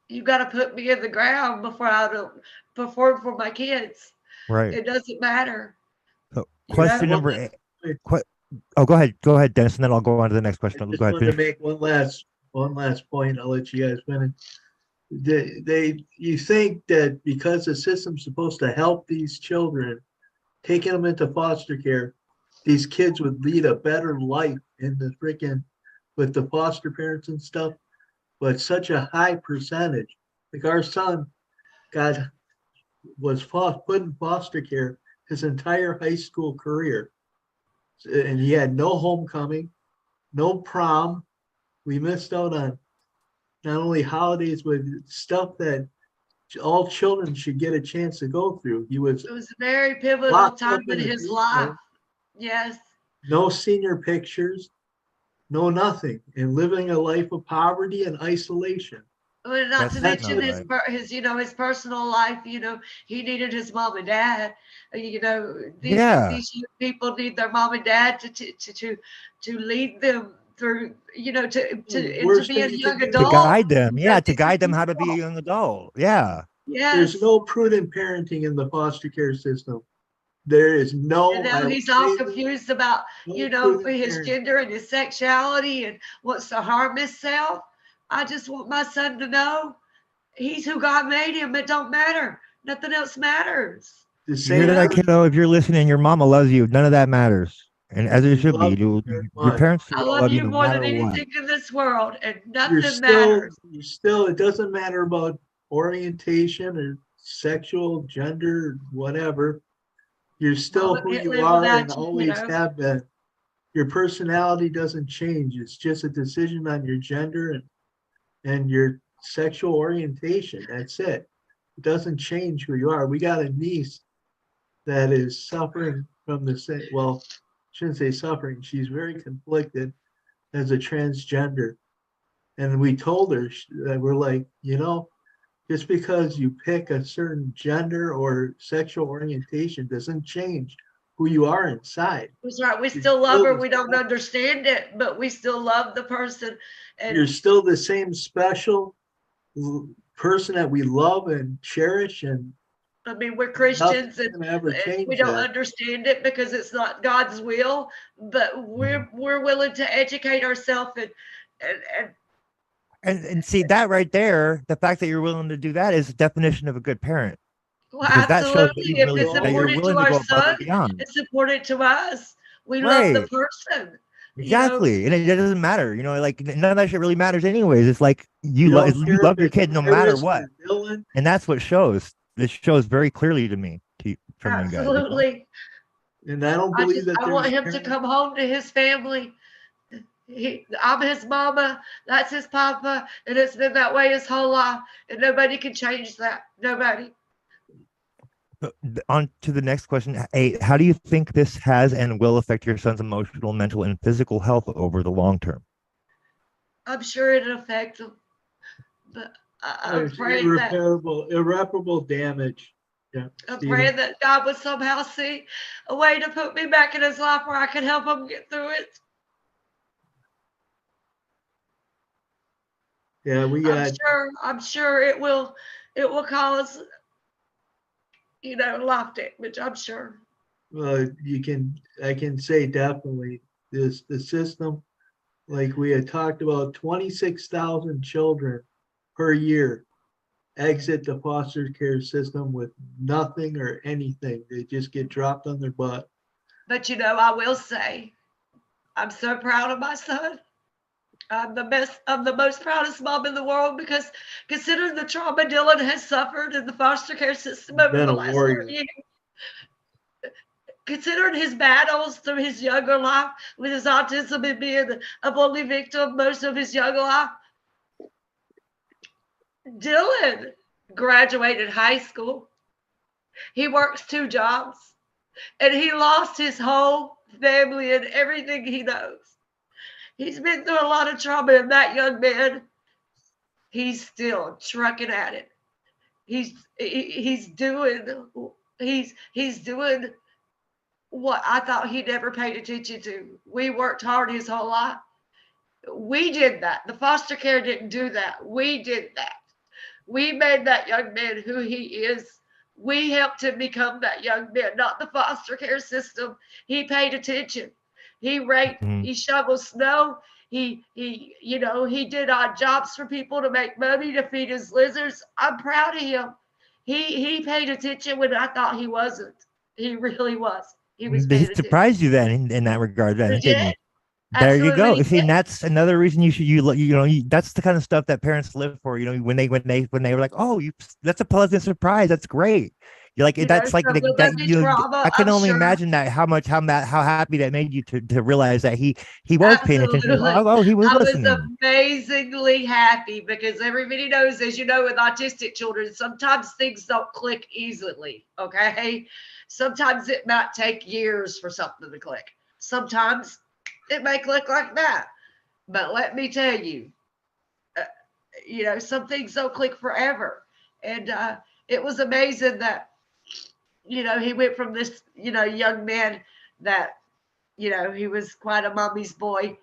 you got to put me in the ground before I don't perform for my kids. Right. It doesn't matter. So You question know? number eight. Oh, go ahead, Dennis, and then I'll go on to the next I question. just Go ahead. wanted to Finish. make one last point. I'll let you guys finish. You think that because the system's supposed to help these children, taking them into foster care, these kids would lead a better life in the freaking with the foster parents and stuff, but such a high percentage. Like our son was put in foster care his entire high school career, and he had no homecoming, no prom. We missed out on not only holidays, but stuff that all children should get a chance to go through. He was It was a very pivotal locked time up in in a his group life. home, Yes. no senior pictures, no nothing, and living a life of poverty and isolation. Well, not to That's mention not his, right. his personal life. He needed his mom and dad. Yeah. These young people need their mom and dad to lead them through, into Worst being thing you young can do To adults. guide them. You know, Yeah, to these are guide them how to be a people. young adult. Yeah. Yes. There's no prudent parenting in the foster care system. There is no, And I now will he's all say this, confused about, no prudent his parenting. gender and his sexuality and wants to harm himself. I just want my son to know he's who God made him. It don't matter. Nothing else matters. The You hear same that, person kiddo? If you're listening, your mama loves you. None of that matters. And as it we should be, love you very your much. parents I will love love you you no more than matter what. anything in this world, and You're nothing matters. still, it doesn't matter about orientation or sexual, gender, whatever. You're still Mama who can't you live are and without you, always have been. Your personality doesn't change. It's just a decision on your gender and your sexual orientation. That's it. It doesn't change who you are. We got a niece that is suffering from the same, well, shouldn't say suffering. She's very conflicted as a transgender. And we told her that we're like, just because you pick a certain gender or sexual orientation doesn't change who you are inside. That's right. We You're still love still her. the We don't same- understand it, but we still love the person. You're And still the same special person that we love and cherish, and I mean, we're nothing's Christians, and gonna ever we change don't that. understand it because it's not God's will. But we're willing to educate ourselves and And see that right there, the fact that you're willing to do that is the definition of a good parent. well, Because that shows absolutely. that you If really it's Well, that you're important to willing to our go above son, and beyond. it's important to us. We love the Right. person. Exactly. And it doesn't matter, like none of that shit really matters anyways. It's like You don't you care if love your it's kid no matter Iris what. or Dylan. And that's what shows. It shows very clearly to me from you guys. Absolutely. And I don't believe that I want there's him to come home to his family. I'm his mama, that's his papa, and it's been that way his whole life, and nobody can change that. Nobody. On to the next question. How do you think this has and will affect your son's emotional, mental, and physical health over the long term? I'm sure it'll affect him, but I'm There's praying that irreparable damage. Yeah, I'm Stephen. praying that God would somehow see a way to put me back in his life where I can help him get through it. Yeah, I'm sure it will cause life damage. I'm sure. I can say definitely the system, like we had talked about, 26,000 children per year exit the foster care system with nothing or anything. They just get dropped on their butt. But I will say, I'm so proud of my son. I'm the most proudest mom in the world because considering the trauma Dylan has suffered in the foster care system over Been the a last warrior. 30 years, considering his battles through his younger life with his autism and being a bully victim most of his younger life, Dylan graduated high school. He works 2 jobs, and he lost his whole family and everything he knows. He's been through a lot of trauma, and that young man, he's still trucking at it. He's doing what I thought he never paid attention to. We worked hard his whole life. We did that. The foster care didn't do that. We did that. We made that young man who he is. We helped him become that young man, not the foster care system. He paid attention. He raped, he shoveled snow. He did odd jobs for people to make money to feed his lizards. I'm proud of him. He paid attention when I thought he wasn't. He really was. He was He paying attention. surprised you then in that regard, then, He didn't did. he? There you go. Absolutely See, and did. that's another reason that's the kind of stuff that parents live for. When they were like, oh, that's a pleasant surprise. That's great. You're like, that's like So will there be trauma? I can I'm only sure. imagine that how happy that made you to realize that he was paying attention. Absolutely. Oh, he was I was listening. amazingly happy because everybody knows, as you know, with autistic children, sometimes things don't click easily. Okay. Sometimes it might take years for something to click. Sometimes it may click like that. But let me tell you, some things don't click forever. And it was amazing that, he went from this, young man that, he was quite a mommy's boy.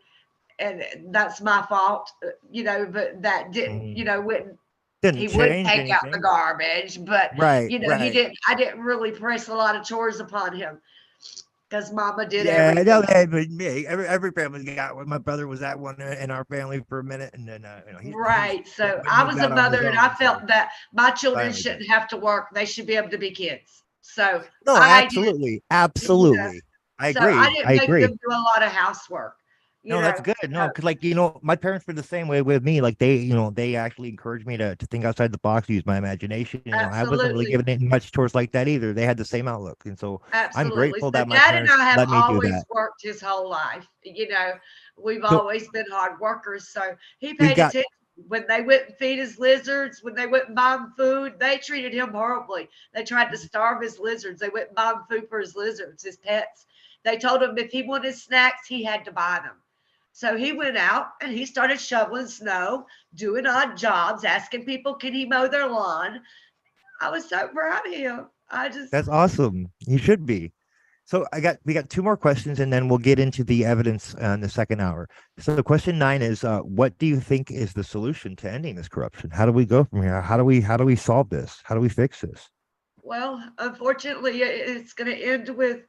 And that's my fault, but that didn't, wouldn't. Didn't He would change take out the anything. garbage, but Right. he Right. didn't. I didn't really press a lot of chores upon him because Mama did Yeah, everything. no, hey, but every family's got one. My brother was that one in our family for a minute, and then Right. So he I moved was a out on his mother, and I own, felt so that my children finally shouldn't did. have to work. They should be able to be kids. So No, I did. absolutely, absolutely. I So I agree. didn't I make agree. them do a lot of housework. No, that's good. No, because my parents were the same way with me. Like they actually encouraged me to think outside the box, use my imagination. I wasn't really Absolutely. giving it much towards like that either. They had the same outlook, and so I'm Absolutely. grateful So that my Dad and parents I have let me do always that. worked his whole life. We've So always been hard workers. So he we've paid got attention. When they wouldn't feed his lizards, when they wouldn't buy him food, they treated him horribly. They tried to starve his lizards. They wouldn't buy him food for his lizards, his pets. They told him if he wanted snacks, he had to buy them. So he went out and he started shoveling snow, doing odd jobs, asking people, can he mow their lawn? I was so proud of him. That's awesome. You should be. So we got two more questions, and then we'll get into the evidence in the second hour. So question 9 is, what do you think is the solution to ending this corruption? How do we go from here? How do we solve this? How do we fix this? Well, unfortunately, it's going to end with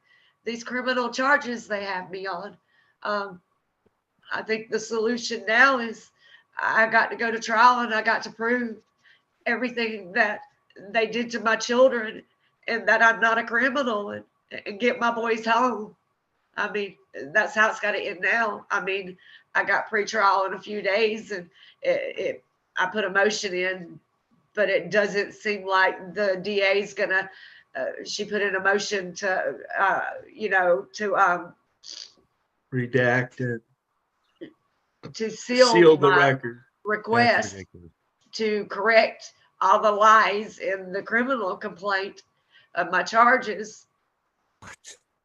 these criminal charges they have me on. I think the solution now is I got to go to trial and I got to prove everything that they did to my children and that I'm not a criminal and get my boys home. I mean, that's how it's got to end now. I mean, I got pretrial in a few days and I put a motion in, but it doesn't seem like the DA is going to, she put in a motion to, Redacted. to seal the my record. request to correct all the lies in the criminal complaint of my charges.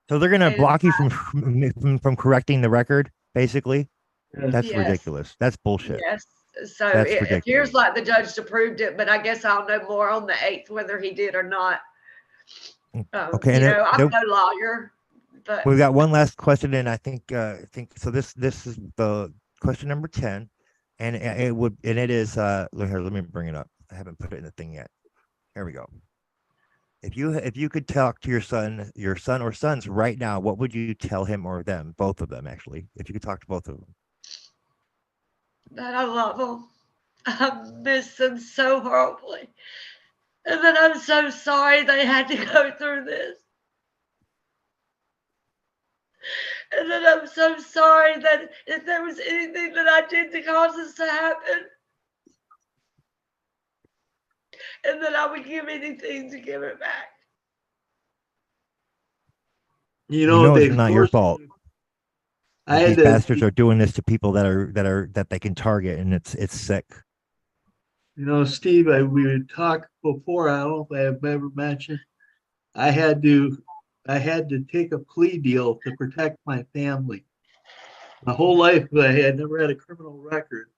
So they're gonna block you from correcting the record, basically. That's Yes. ridiculous. That's bullshit. Yes. So That's it ridiculous. appears like the judge approved it, but I guess I'll know more on the 8th whether he did or not. Okay, I'm no lawyer, but we've got one last question, and I think so. This is the question number 10, and it is here. Let me bring it up. I haven't put it in the thing yet. Here we go. If you could talk to your son or sons right now, what would you tell him or them? Both of them, actually. If you could talk to both of them. that I love them. I miss them so horribly. And that I'm so sorry they had to go through this. And that I'm so sorry that if there was anything that I did to cause this to happen, and that I would give anything to give it back. It's not your fault. These bastards are doing this to people that they can target, and it's sick. Steve, we would talk before. I don't know if I have ever mentioned. I had to take a plea deal to protect my family. My whole life, I had never had a criminal record,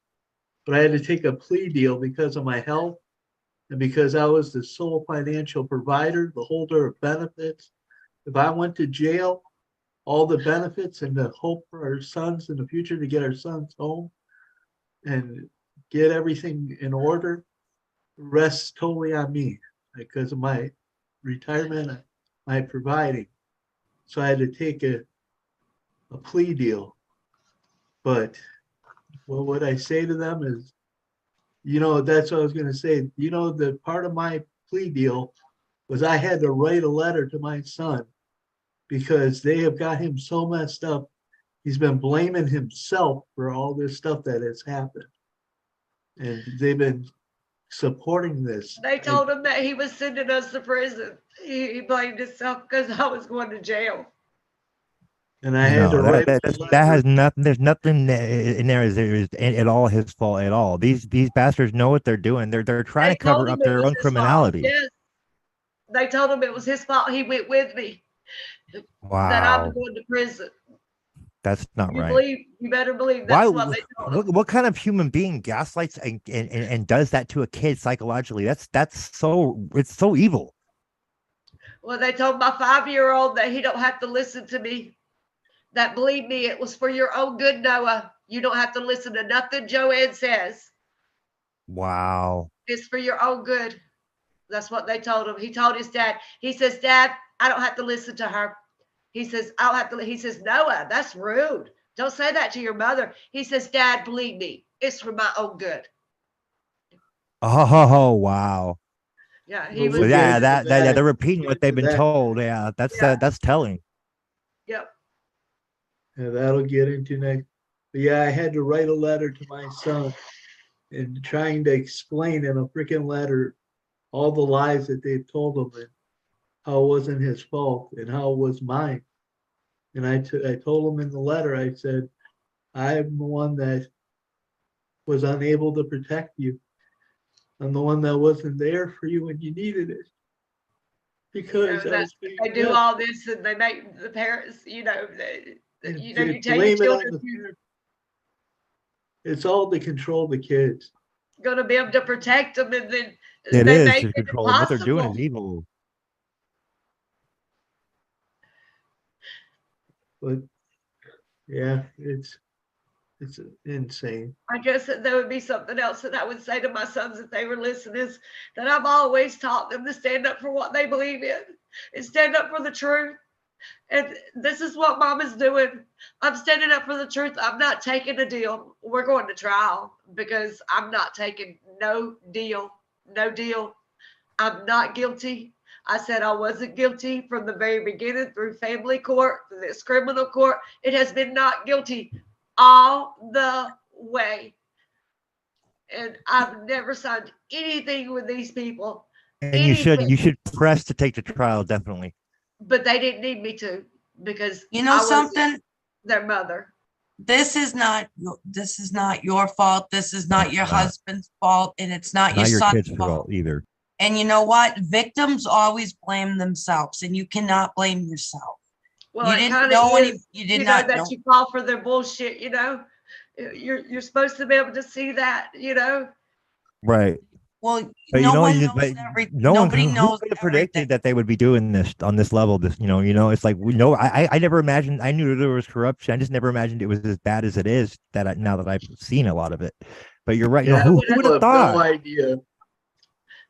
but I had to take a plea deal because of my health and because I was the sole financial provider, the holder of benefits. If I went to jail, all the benefits and the hope for our sons in the future to get our sons home and get everything in order rests totally on me because of my retirement, my providing. So I had to take a plea deal. But what I say to them is, that's what I was going to say. The part of my plea deal was I had to write a letter to my son because they have got him so messed up. He's been blaming himself for all this stuff that has happened. And they've been supporting this. They told him that he was sending us to prison. He blamed himself because I was going to jail. And I had to write that has nothing. There's nothing in there is at all his fault at all. These bastards know what they're doing. They're trying to cover up their own criminality. Yes. They told him it was his fault. He went with me. Wow. That I'm going to prison. That's not right. You better believe that's what they told him. What kind of human being gaslights and does that to a kid psychologically? It's so evil. Well, they told my 5-year-old that he don't have to listen to me. That, believe me, it was for your own good, Noah. You don't have to listen to nothing Joanne says. Wow. It's for your own good. That's what they told him. He told his dad. He says, Dad, I don't have to listen to her. He says, I don't have to. He says, Noah, that's rude. Don't say that to your mother. He says, Dad, believe me, it's for my own good. Oh, wow. Yeah, he was. So yeah, they're repeating what they've been told. Yeah, that's telling. Yep. Yeah, that'll get into next. But yeah, I had to write a letter to my son and trying to explain in a freaking letter all the lies that they've told him and how it wasn't his fault and how it was mine. And I told him in the letter, I said, I'm the one that was unable to protect you. I'm the one that wasn't there for you when you needed it. Because they do all this and they make the parents, you tell your children it's all to control the kids. Going to be able to protect them, and then it they is make to it control impossible. What they're doing is evil. But yeah, it's insane. I guess that there would be something else that I would say to my sons if they were listening, is that I've always taught them to stand up for what they believe in and stand up for the truth. And this is what Mom is doing. I'm standing up for the truth. I'm not taking a deal. We're going to trial because I'm not taking no deal. No deal. I'm not guilty. I said I wasn't guilty from the very beginning through family court, through this criminal court. It has been not guilty all the way. And I've never signed anything with these people. And you should press to take the trial, definitely. But they didn't need me to, because something, their mother. This is not your fault. This is not your husband's fault, and it's not your son's kid's fault either. And you know what? Victims always blame themselves, and you cannot blame yourself. Well, you didn't know you did not know that you fall for their bullshit. You're supposed to be able to see that. Right. Well, but no one knows. Who predicted that they would be doing this on this level? It's like I never imagined. I knew there was corruption. I just never imagined it was as bad as it is. Now that I've seen a lot of it. But you're right. Who would have thought? No idea.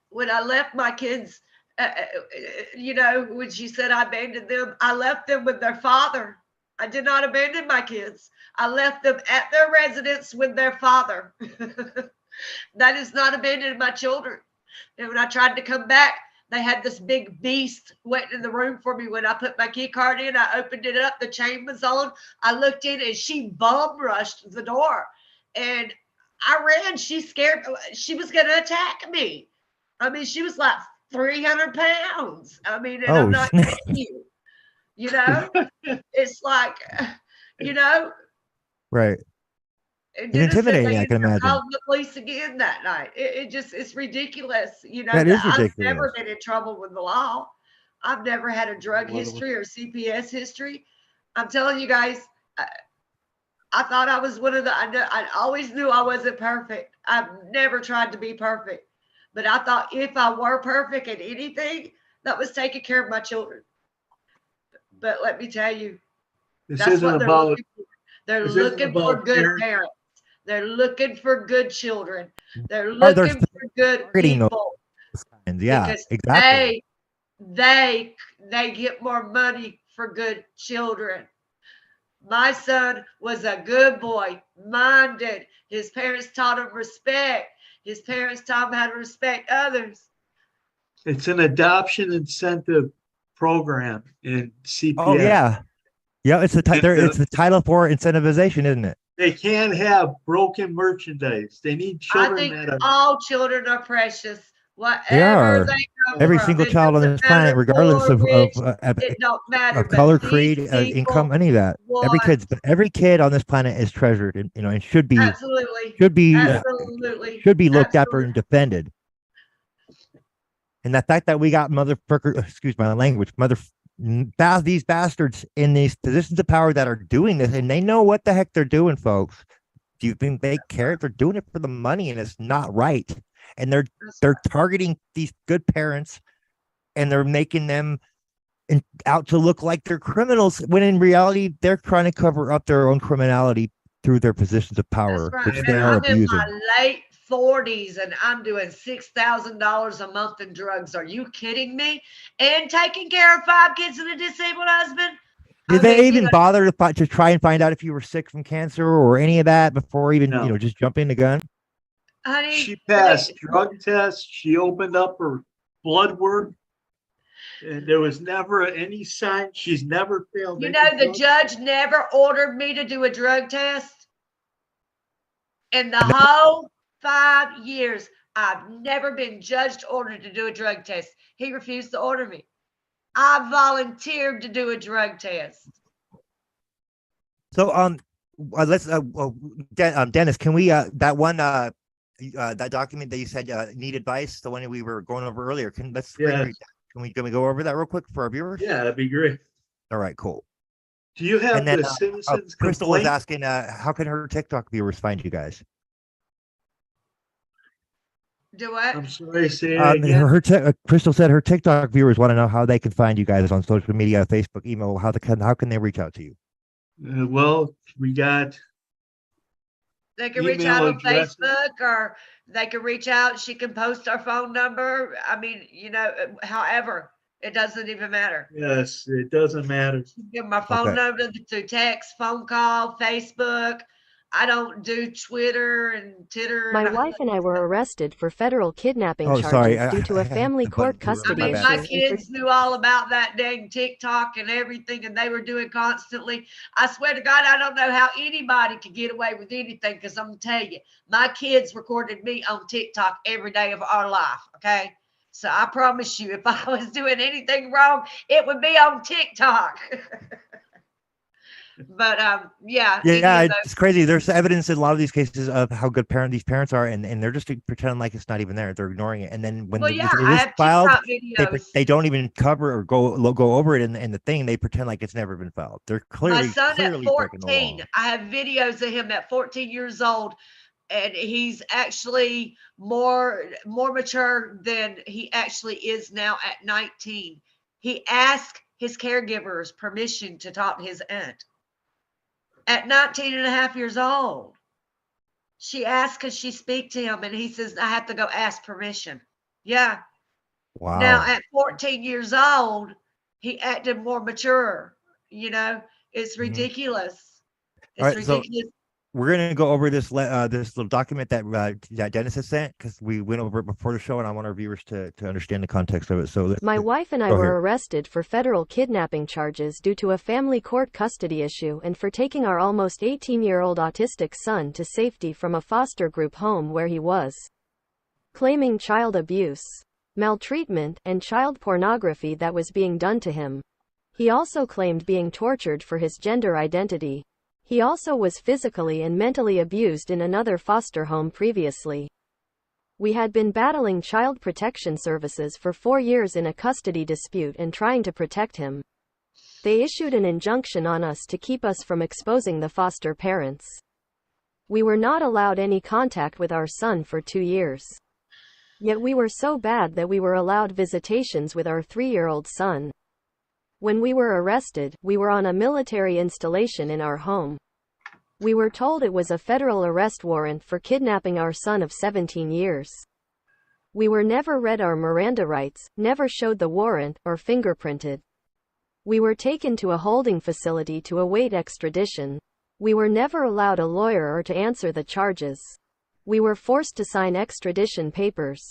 When I left my kids, when she said I abandoned them, I left them with their father. I did not abandon my kids. I left them at their residence with their father. That is not abandoning my children. And when I tried to come back, they had this big beast waiting in the room for me. When I put my key card in, I opened it up. The chain was on. I looked in and she bum rushed the door. And I ran. She scared. She was going to attack me. I mean, she was like 300 pounds. I mean, and I'm not kidding you. It's like, Right. It's intimidating, I can imagine. Called the police again that night. It's ridiculous. That is ridiculous. I've never been in trouble with the law. I've never had a drug history or CPS history. I'm telling you guys, I thought I was one of the, I always knew I wasn't perfect. I've never tried to be perfect. But I thought if I were perfect at anything, that was taking care of my children. But let me tell you, This that's isn't what they're about, looking for. They're this isn't looking for about good parents. parents. They're looking for good children. They're Or they're looking for good targeting those people kinds. Yeah, because exactly. they get more money for good children. My son was a good boy, minded. His parents taught him respect. His parents taught him how to respect others. It's an adoption incentive program in CPS. Oh yeah, yeah. It's it's the title for incentivization, isn't it? They can't have broken merchandise. They need I children think that are. all children are precious. They Whatever are. they come Every from. single It child on doesn't this planet, matter regardless poor, rich. of It don't matter. of color, But these creed, income, people any of that. want Every kid on this planet is treasured, and and should be absolutely, should be absolutely, should be looked after absolutely. and defended. And the fact that we got excuse my language, these bastards in these positions of power that are doing this, and they know what the heck they're doing, folks. Do you think they care? They're doing it for the money, and it's not right. And they're targeting these good parents, and they're making them out to look like they're criminals, when in reality they're trying to cover up their own criminality through their positions of power, That's right. which And they are I'm in abusing. my late 40s and I'm doing $6,000 a month in drugs. Are you kidding me? And taking care of 5 kids and a disabled husband. Did they even bother to try and find out if you were sick from cancer or any of that before even No. just jumping the gun? Honey, She passed drug tests. She opened up her blood work. And there was never any sign. She's never failed. you any know, the drug judge never ordered me to do a drug test. In the whole 5 years, I've never been judged, ordered to do a drug test. He refused to order me. I volunteered to do a drug test. So let's Dennis, can we that one that document that you said need advice, the one we were going over earlier, can we go over that real quick for our viewers? Yeah, that'd be great. All right, cool. Do you have And then the citizens Crystal was complaint? asking how can her TikTok viewers find you guys? Do what? I'm sorry, say it again. Crystal said her TikTok viewers want to know how they can find you guys on social media, Facebook, email. How can they reach out to you? Well, we got They can reach email out on addresses. Facebook, or they can reach out. She can post our phone number. I mean, however, it doesn't even matter. Yes, it doesn't matter. Give my phone number through text, phone call, Facebook. I don't do Twitter and Titter. My wife and I were arrested for federal kidnapping Oh, charges sorry. due to a family court I custody mean, issue. my kids knew all about that dang TikTok and everything, and they were doing constantly. I swear to God, I don't know how anybody could get away with anything, because I'm going to tell you, my kids recorded me on TikTok every day of our life, okay? So I promise you, if I was doing anything wrong, it would be on TikTok. But yeah, it's crazy. There's evidence in a lot of these cases of how good these parents are, and they're just pretending like it's not even there. They're ignoring it, and then when it is filed, they don't even cover or go over it in the thing. They pretend like it's never been filed. They're clearly my son clearly at breaking the 14. law. I have videos of him at 14 years old, and he's actually more mature than he actually is now at 19. He asked his caregivers permission to talk to his aunt. At 19 and a half years old, she asked, could she speak to him? And he says, I have to go ask permission. Yeah. Wow. Now at 14 years old, he acted more mature. It's ridiculous. It's ridiculous. So we're gonna go over this this little document that Dennis has sent, because we went over it before the show, and I want our viewers to understand the context of it. So my wife and I were arrested for federal kidnapping charges due to a family court custody issue and for taking our almost 18-year-old autistic son to safety from a foster group home where he was claiming child abuse, maltreatment, and child pornography that was being done to him. He also claimed being tortured for his gender identity. He also was physically and mentally abused in another foster home previously. We had been battling Child Protection Services for 4 years in a custody dispute and trying to protect him. They issued an injunction on us to keep us from exposing the foster parents. We were not allowed any contact with our son for 2 years. Yet we were so bad that we were allowed visitations with our 3-year-old son. When we were arrested, we were on a military installation in our home. We were told it was a federal arrest warrant for kidnapping our son of 17 years. We were never read our Miranda rights, never showed the warrant, or fingerprinted. We were taken to a holding facility to await extradition. We were never allowed a lawyer or to answer the charges. We were forced to sign extradition papers.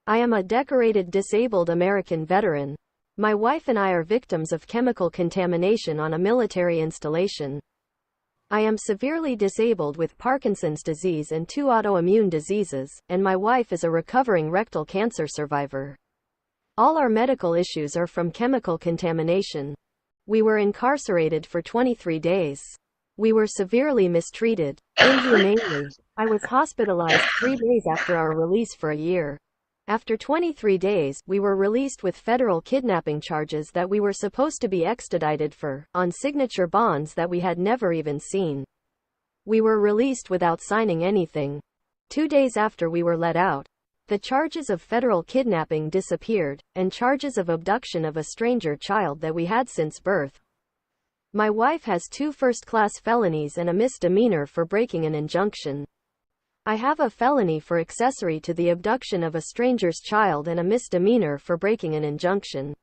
I am a decorated disabled American veteran. My wife and I are victims of chemical contamination on a military installation. I am severely disabled with Parkinson's disease and 2 autoimmune diseases, and my wife is a recovering rectal cancer survivor. All our medical issues are from chemical contamination. We were incarcerated for 23 days. We were severely mistreated, inhumanely. I was hospitalized 3 days after our release for a year. After 23 days, we were released with federal kidnapping charges that we were supposed to be extradited for, on signature bonds that we had never even seen. We were released without signing anything. 2 days after we were let out, the charges of federal kidnapping disappeared, and charges of abduction of a stranger child that we had since birth. My wife has 2 first-class felonies and a misdemeanor for breaking an injunction. I have a felony for accessory to the abduction of a stranger's child and a misdemeanor for breaking an injunction.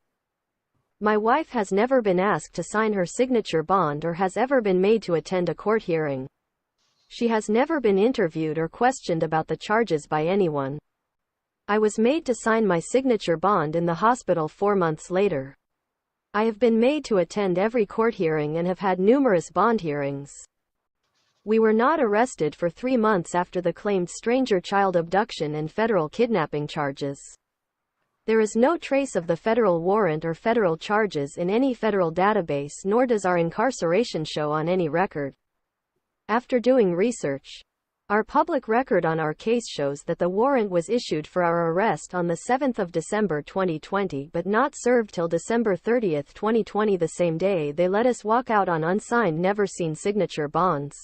My wife has never been asked to sign her signature bond or has ever been made to attend a court hearing. She has never been interviewed or questioned about the charges by anyone. I was made to sign my signature bond in the hospital 4 months later. I have been made to attend every court hearing and have had numerous bond hearings. We were not arrested for 3 months after the claimed stranger child abduction and federal kidnapping charges. There is no trace of the federal warrant or federal charges in any federal database, nor does our incarceration show on any record. After doing research, our public record on our case shows that the warrant was issued for our arrest on the 7th of December 2020 but not served till December 30, 2020. The same day they let us walk out on unsigned, never-seen signature bonds.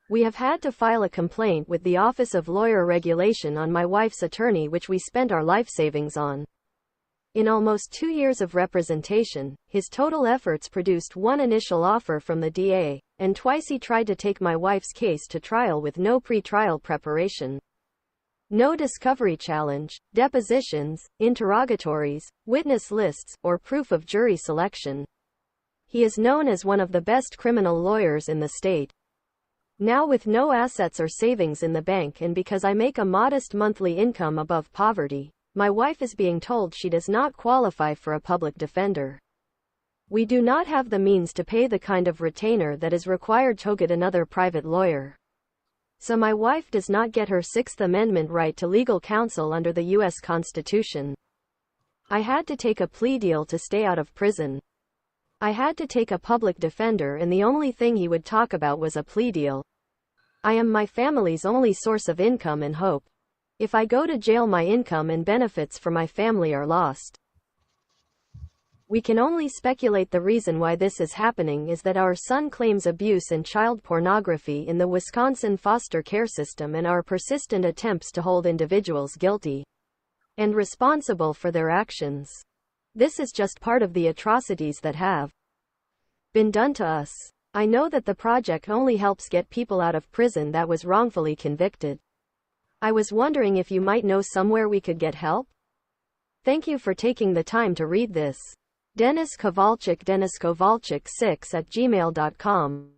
We have had to file a complaint with the Office of Lawyer Regulation on my wife's attorney, which we spent our life savings on. In almost 2 years of representation, his total efforts produced 1 initial offer from the DA, and twice he tried to take my wife's case to trial with no pre-trial preparation. No discovery challenge, depositions, interrogatories, witness lists, or proof of jury selection. He is known as one of the best criminal lawyers in the state. Now, with no assets or savings in the bank and because I make a modest monthly income above poverty, my wife is being told she does not qualify for a public defender. We do not have the means to pay the kind of retainer that is required to get another private lawyer. So my wife does not get her 6th Amendment right to legal counsel under the U.S. Constitution. I had to take a plea deal to stay out of prison. I had to take a public defender, and the only thing he would talk about was a plea deal. I am my family's only source of income and hope. If I go to jail, my income and benefits for my family are lost. We can only speculate. The reason why this is happening is that our son claims abuse and child pornography in the Wisconsin foster care system and our persistent attempts to hold individuals guilty and responsible for their actions. This is just part of the atrocities that have been done to us. I know that the project only helps get people out of prison that was wrongfully convicted. I was wondering if you might know somewhere we could get help? Thank you for taking the time to read this. Dennis Kowalczyk, DennisKowalczyk6@gmail.com.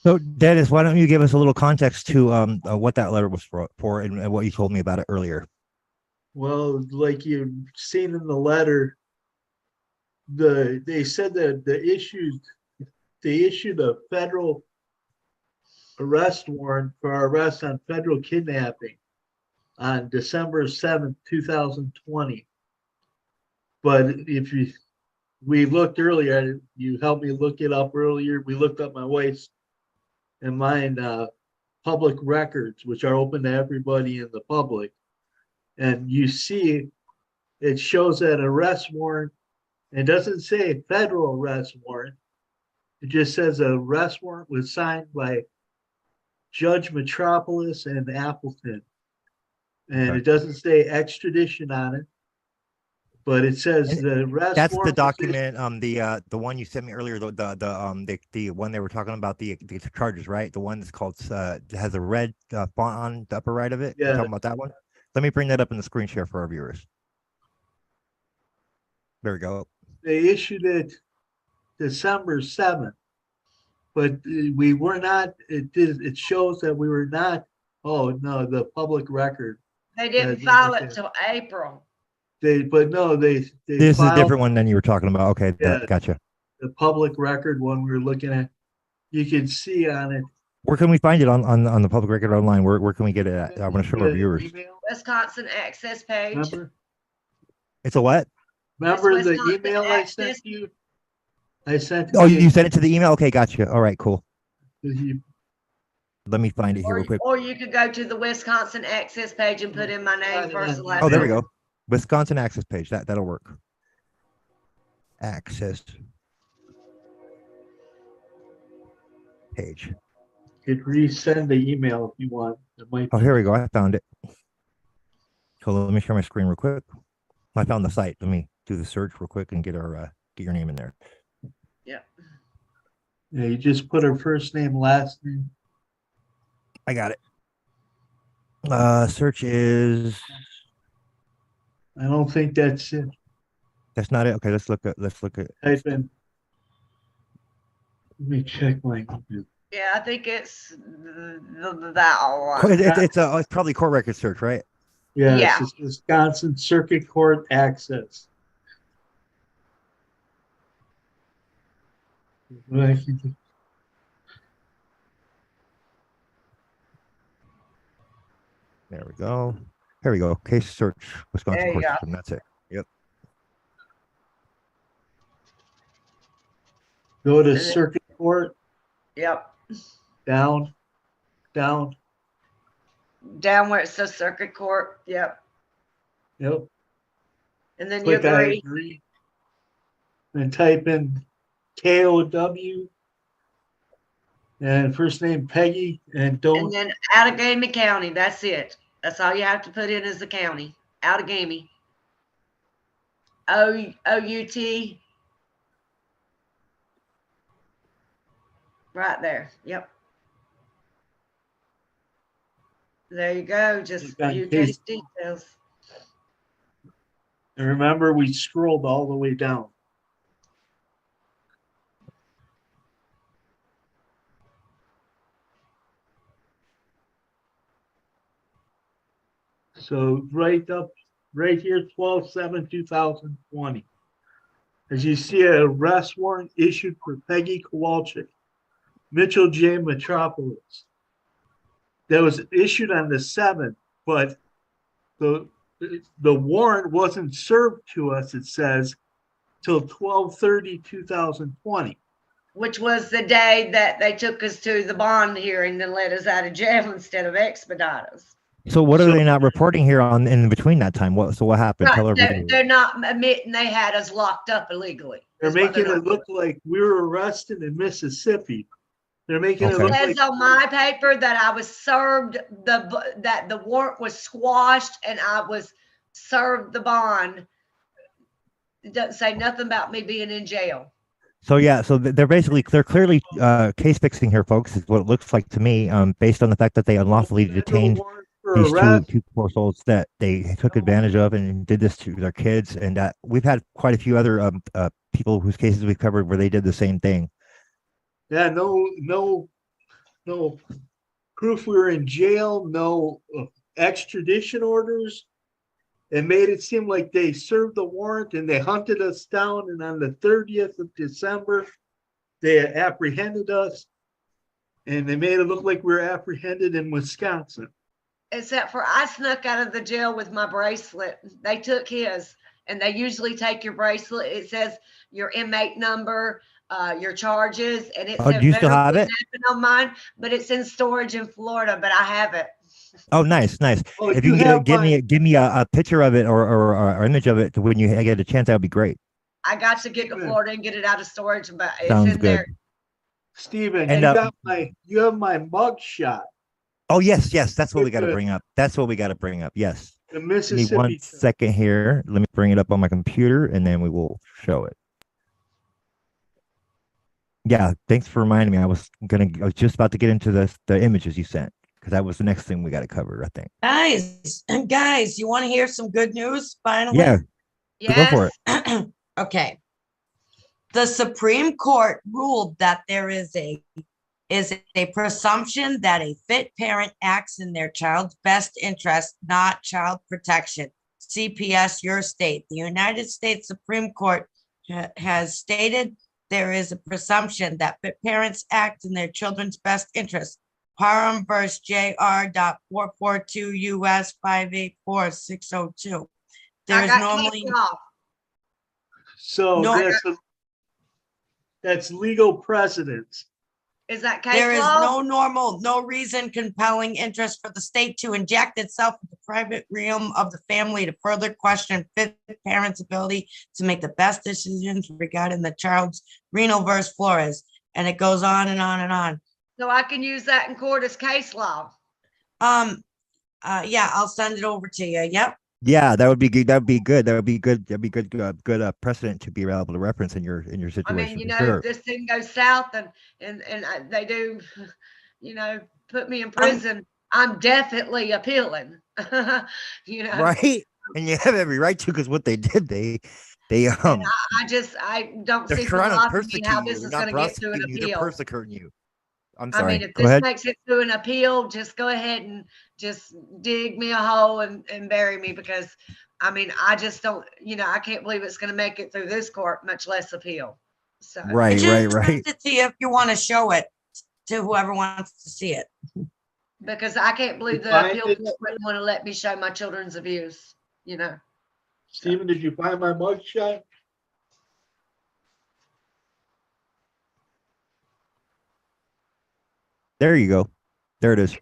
So, Dennis, why don't you give us a little context to what that letter was for and what you told me about it earlier? Well, like you've seen in the letter, they said that they issued a federal arrest warrant for our arrest on federal kidnapping on December 7th, 2020. But we looked earlier, you helped me look it up earlier. We looked up my wife's and mine public records, which are open to everybody in the public. And you see, it shows that arrest warrant It doesn't say federal arrest warrant. It just says a arrest warrant was signed by Judge Metropolis and Appleton. And Okay. it doesn't say extradition on it, but it says And the arrest That's the warrant. document, the one you sent me earlier, the one they were talking about, the charges, right? The one that's called, has a red font on the upper right of it. You're Yeah. talking about that one? Let me bring that up in the screen share for our viewers. There we go. They issued it December 7th, but we were not, it shows that we were not, oh, no, the public record. They didn't Yeah, file yeah. it till April. But no, they This is a filed different one than you were talking about. Okay, Yeah. gotcha. the public record one we were looking at. You can see on it. Where can we find it on the public record online? Where can we get it at? I want to show our the viewers. email, Wisconsin access page. It's a what? Remember the Wisconsin email I access. sent you? I sent. Oh, you sent it to the email? Okay, gotcha. All right, cool. you. Let me find it here real quick. Or you could go to the Wisconsin access page and put in my name first and last. Oh, there we name. go. Wisconsin access page. That'll work. Access page. You could resend the email if you want. It might. Oh, here we go. I found it. So let me share my screen real quick. I found the site. Let me do the search real quick and get our get your name in there. Yeah. Yeah, you just put her first name, last name. I got it. Search is. I don't think that's it. That's not it. Okay, let's look at. Type in. Let me check my. Yeah, I think it's that one. It's probably court record search, right? Yeah, Yeah. it's Wisconsin Circuit Court access. There we go. Here we go. Case search, Wisconsin There you court go. system. That's it. Yep. Go to Circuit Court, Yep. down. Down where it says circuit court. Yep. Yep. And then you Click I agree. agree. And type in KOW. And first name Peggy, and And don't. then Outagamie County. That's it. That's all you have to put in is the county. Outagamie. O-U-T. Right there. Yep. There you go. Just Click on view case. case details. And remember, we scrolled all the way down. So right here, 12/7/2020. As you see, an arrest warrant issued for Peggy Kowalczyk, Mitchell J. Metropolis. That was issued on the 7th, but the warrant wasn't served to us, it says, till 12/30/2020. Which was the day that they took us to the bond hearing and let us out of jail instead of expedite us. So what are So- they not reporting here on in between that time? What happened? Tell Right, everybody. they're not admitting they had us locked up illegally. They're is what making not it look like we were arrested in Mississippi. They're making it Okay. look It like. says on my paper that I was served that the warrant was squashed and I was served the bond. It doesn't say nothing about me being in jail. So yeah, so they're clearly case fixing here, folks. Is what it looks like to me, based on the fact that they unlawfully detained these two poor souls that they took advantage of and did this to their kids. And we've had quite a few other people whose cases we've covered where they did the same thing. Yeah, no proof we were in jail, no extradition orders. It made it seem like they served the warrant and they hunted us down. And on the 30th of December, they apprehended us. And they made it look like we were apprehended in Wisconsin. Except for I snuck out of the jail with my bracelet. They took his, and they usually take your bracelet. It says your inmate number, your charges, and it Oh, said do you still have it? on mine, but it's in storage in Florida, but I have it. Oh, nice. Oh, If you you can have give me a picture of it or image of it when you get a chance, that would be great. I got to get to Stephen. Florida and get it out of storage, but it's Sounds in good. there. Steven, And, you have my mug shot. Oh, yes, that's what we With got to the- bring up. That's what we got to bring up. Yes. The Give me Mississippi. one second here. Let me bring it up on my computer and then we will show it. Yeah, thanks for reminding me. I was just about to get into the images you sent because that was the next thing we got to cover, I think. Guys, you want to hear some good news finally? Yeah, go for Yes. it. Okay. The Supreme Court ruled that there is a presumption that a fit parent acts in their child's best interest, not child protection. CPS, your state. The United States Supreme Court has stated there is a presumption that fit parents act in their children's best interest. Parham versus JR.442 US 584602. There I is got normally case law. So No. that's legal precedence. Is that case there is law? no reason compelling interest for the state to inject itself into the private realm of the family to further question fit parents' ability to make the best decisions regarding the child's renal versus Flores. And it goes on and on and on. So I can use that in court as case law. Yeah, I'll send it over to you. Yep. Yeah, that would be good. That would be good. That would be good. That'd be good. Good precedent to be able to reference in your situation. I mean, you for know, sure. if this thing goes south and they do, you know, put me in prison, I'm definitely appealing. You know, Right, and you have every right to because what they did, they and I don't they're see for trying the to life of me how persecute you. this They're is not going to get to an prosecuting you. They're appeal. persecuting you. I'm I sorry. mean, if Go this ahead. makes it to an appeal, just go ahead and just dig me a hole and bury me because I mean, I just don't, you know, I can't believe it's going to make it through this court, much less appeal. So I Right. just sent it to you if you want to show it to whoever wants to see it. because I can't believe the Find appeal it. court wouldn't want to let me show my children's abuse, you know. Steven, did you find my mug shot? There you go. There it is.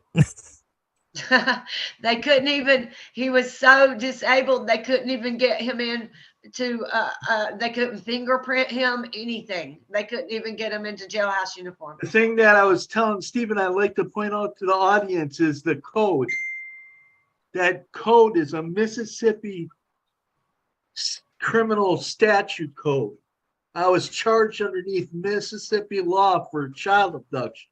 They couldn't even, he was so disabled, they couldn't even get him in to, they couldn't fingerprint him, anything. They couldn't even get him into jailhouse uniform. The thing that I was telling Steven I'd like to point out to the audience is the code. That code is a Mississippi criminal statute code. I was charged underneath Mississippi law for child abduction.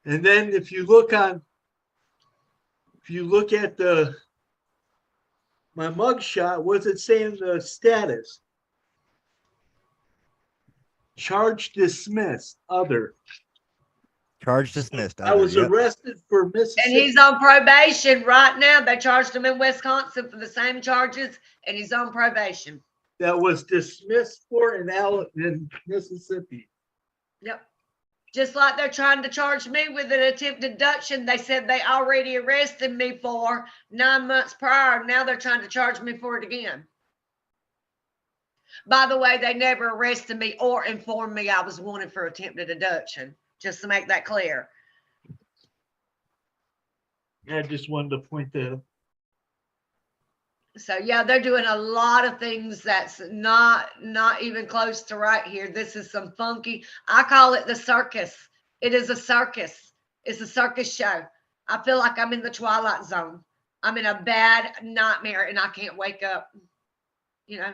And then if you look at my mugshot, what's it saying the status? Charge dismissed, other. Charge dismissed. I was Yep. arrested for And Mississippi. he's on probation right now. They charged him in Wisconsin for the same charges and he's on probation. That was dismissed for in Mississippi. Yep. Just like they're trying to charge me with an attempted abduction, they said they already arrested me for 9 months prior. Now they're trying to charge me for it again. By the way, they never arrested me or informed me I was wanted for attempted abduction, just to make that clear. I just wanted to point that out. So yeah, they're doing a lot of things that's not even close to right here. This is some funky, I call it the circus. It is a circus. It's a circus show. I feel like I'm in the Twilight Zone. I'm in a bad nightmare and I can't wake up, you know?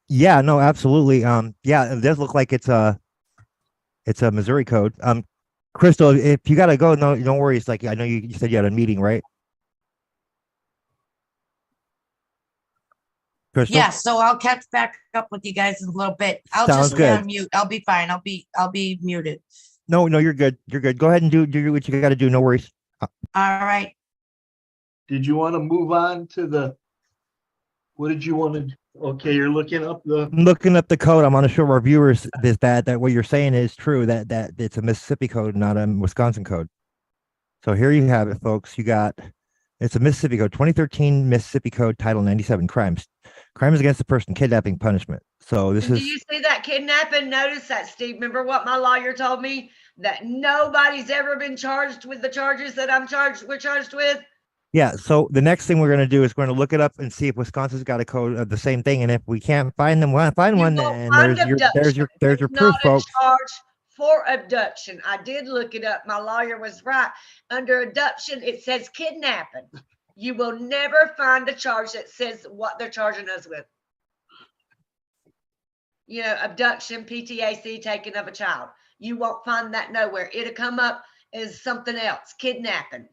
Yeah, no, absolutely. Yeah, it does look like it's a Missouri code. Crystal, if you gotta go, no, don't worry. It's like I know you said you had a meeting, right? Crystal? Yeah, so I'll catch back up with you guys in a little bit. I'll Sounds just be on good. mute. I'll be fine. I'll be muted. No, you're good. You're good. Go ahead and do what you gotta do. No worries. All right. Did you want to move on to what did you want to, okay, you're looking up I'm looking up the code. I want to show our viewers that what you're saying is true, that it's a Mississippi code, not a Wisconsin code. So here you have it, folks. It's a Mississippi code, 2013 Mississippi Code, Title 97, crimes against the person, kidnapping, punishment. So this And is. do you see that kidnapping? Notice that, Steve. Remember what my lawyer told me? That nobody's ever been charged with the charges that we're charged with. Yeah. So the next thing we're going to do is we're going to look it up and see if Wisconsin's got a code of the same thing. And if we can't find them, we'll find You one. won't And find there's abduction. your It's not proof, a folks. charge for abduction. I did look it up. My lawyer was right. Under abduction, it says kidnapping. You will never find a charge that says what they're charging us with. You know, abduction, PTAC, taking of a child. You won't find that nowhere. It'll come up as something else, kidnapping.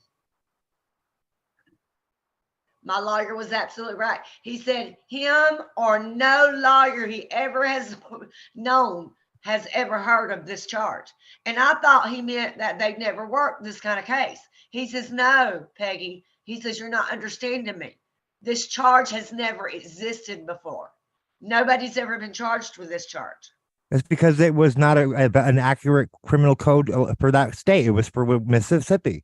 My lawyer was absolutely right. He said him or no lawyer he ever has known has ever heard of this charge. And I thought he meant that they've never worked this kind of case. He says, no, Peggy. He says, you're not understanding me. This charge has never existed before. Nobody's ever been charged with this charge. It's because it was not an accurate criminal code for that state. It was for Mississippi.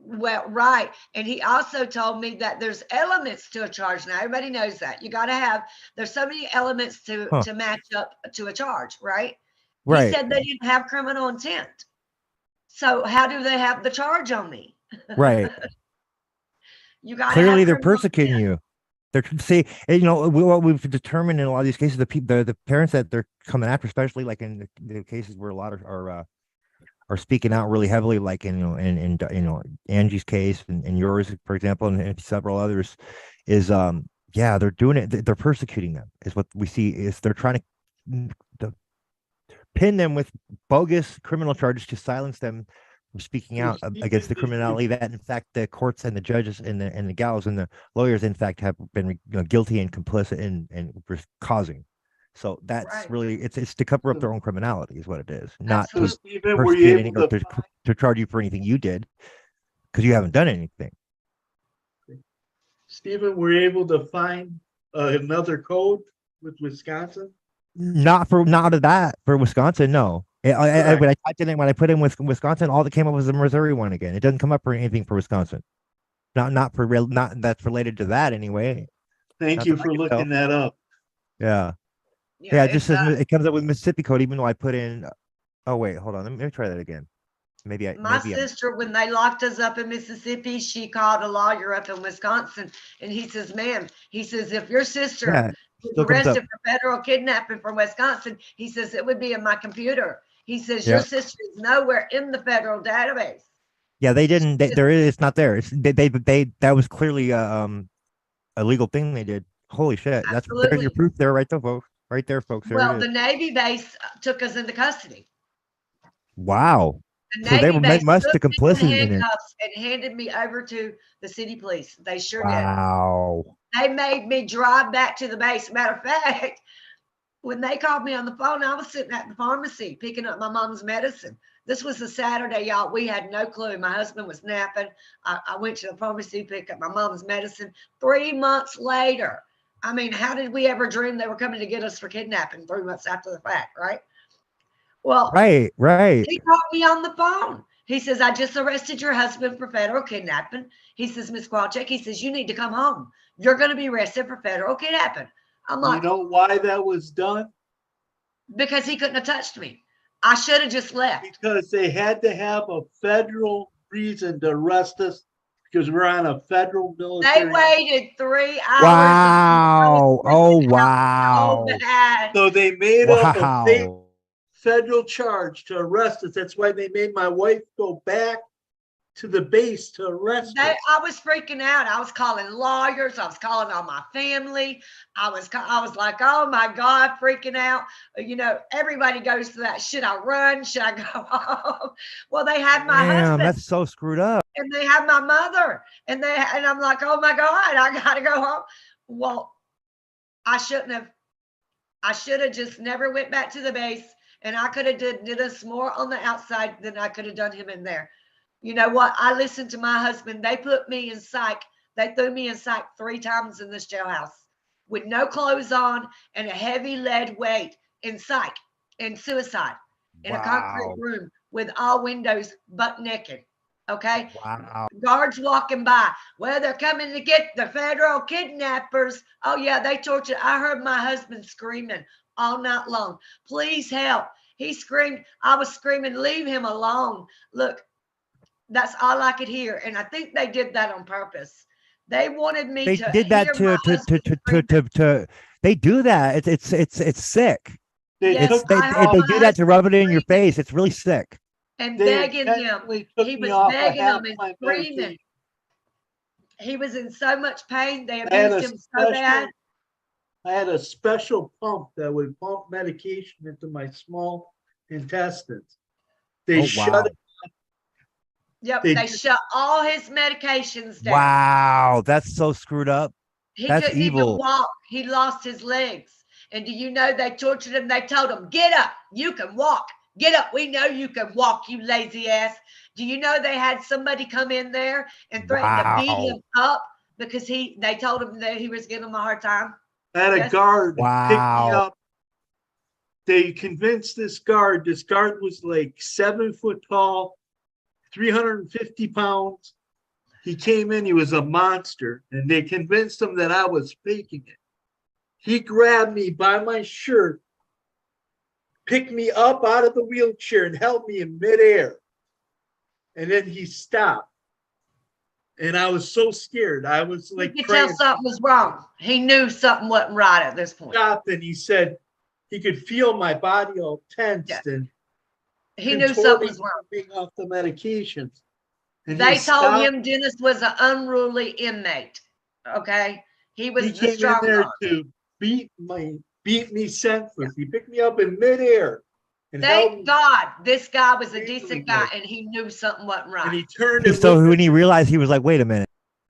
Well, right. And he also told me that there's elements to a charge. Now, everybody knows that. You got to have, there's so many elements to match up to a charge, right? Right. He said they didn't have criminal intent. So how do they have the charge on me? Right. You got Clearly they're persecuting you. They're what we've determined in a lot of these cases, the parents that they're coming after, especially like in the cases where a lot of are speaking out really heavily, like in Angie's case and yours, for example, and several others, is yeah, they're doing it. They're persecuting them. Is what we see. Is they're trying to pin them with bogus criminal charges to silence them from speaking out against the criminality that, in fact, the courts and the judges and the gals and the lawyers, in fact, have been guilty and complicit in causing. So that's Right. really it's to cover up their own criminality is what it is, not So to Stephen, were you persecute anything able or to charge you for anything you did because you haven't done anything. Stephen, were you able to find another code with Wisconsin? Not for Wisconsin, no. When I typed in when I put in with Wisconsin, all that came up was the Missouri one again. It doesn't come up for anything for Wisconsin. Not that's related to that anyway. Thank you for looking that up. Yeah. Yeah, it just says it comes up with Mississippi code, even though I put in. Oh wait, hold on. Let me try that again. My sister, when they locked us up in Mississippi, she called a lawyer up in Wisconsin, and he says, "Ma'am," he says, "if your sister was arrested for federal kidnapping from Wisconsin," he says, "it would be in my computer." He says, "Your sister is nowhere in the federal database." Yeah, they didn't. It's not there. It's they. That was clearly a legal thing they did. Holy shit! There's your proof there, right there, folks. Right there, folks. Well, the Navy base took us into custody. Wow. The So Navy they must have complicit in in it. handcuffs and handed me over to the city police. They sure did. Wow. They made me drive back to the base. Matter of fact, when they called me on the phone, I was sitting at the pharmacy picking up my mom's medicine. This was a Saturday, y'all. We had no clue. My husband was napping. I went to the pharmacy to pick up my mom's medicine. 3 months later. I mean, how did we ever dream they were coming to get us for kidnapping 3 months after the fact, right? Well, right. He called me on the phone. He says, "I just arrested your husband for federal kidnapping." He says, "Miss Kowalczyk," he says, "you need to come home. You're going to be arrested for federal kidnapping." I'm like, you know why that was done? Because he couldn't have touched me. I should have just left. Because they had to have a federal reason to arrest us because we're on a federal military. They waited 3 hours. Wow. Oh, wow. So they made up a federal charge to arrest us. That's why they made my wife go back to the base to arrest us. I was freaking out. I was calling lawyers. I was calling on my family. I was like, oh my God, freaking out. You know, everybody goes through that. Should I run? Should I go home? Well, they had my husband. That's so screwed up. And they had my mother. And I'm like, oh my God, I gotta go home. Well, I shouldn't have. I should have just never went back to the base. And I could have did us more on the outside than I could have done him in there. You know what? I listened to my husband. They put me in psych. They threw me in psych 3 times in this jailhouse with no clothes on and a heavy lead weight in psych and suicide in a concrete room with all windows butt naked. Okay. Wow. Guards walking by. Well, they're coming to get the federal kidnappers. Oh yeah, they tortured. I heard my husband screaming all night long. Please help. He screamed. I was screaming, leave him alone. Look, That's all I could hear. And I think they did that on purpose. They wanted me They to did that hear my husband screaming. they do that. It's sick. They Yes, It's took they, I me heard they, they off, my do that to husband rub it in your screaming face. It's really sick. and they begging him. intentionally took He me was off of begging half them and my screaming. medication. He was in so much pain. They I had abused a him so bad. special, I had a special pump that would pump medication into my small intestines. They Oh, shut wow. it. Yep, They they just- shut all his medications down. Wow, that's so screwed up. He That's couldn't even evil. walk. He lost his legs. And do you know they tortured him? They told him, "Get up, you can walk. Get up. We know you can walk, you lazy ass." Do you know they had somebody come in there and threaten to beat Wow. him up because they told him that he was giving him a hard time? I had a Yes. guard pick me Wow. up. They convinced this guard was like 7 foot tall, 350 pounds. He came in, he was a monster, and they convinced him that I was faking it. He grabbed me by my shirt, picked me up out of the wheelchair, and held me in midair. And then he stopped. And I was so scared. I was You like could tell praying. something was wrong. He knew something wasn't right at this point. Stopped, and he said he could feel my body all tensed and He knew something contorting was wrong. from being off the medications. And They he told stopped. him Dennis was an unruly inmate. Okay. He was He the came in strong there arm. to beat me senseless. He picked me up in midair and held me, Thank God this guy was a Handling decent guy it. and he knew something wasn't and right. he turned and So looked when at he realized, he was like, wait a minute.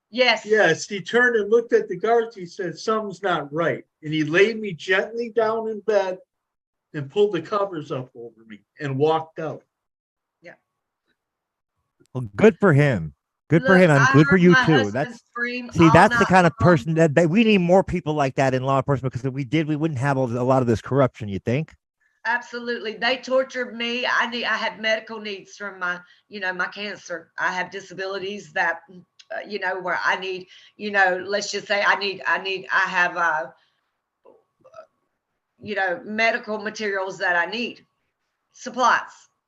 Yes. yes, he turned and looked at the guards. He said, "Something's not right." And he laid me gently down in bed and pulled the covers up over me and walked out. Well, good for him. Good for Look, him. And I good for heard you my too. husband That's scream see, all that's the night kind of long. person that we need more people like that in law enforcement, because if we did, we wouldn't have a lot of this corruption, you think? Absolutely. They tortured me. I had medical needs from my, my cancer. I have disabilities that, where I need, let's just say I have, medical materials that I need, supplies.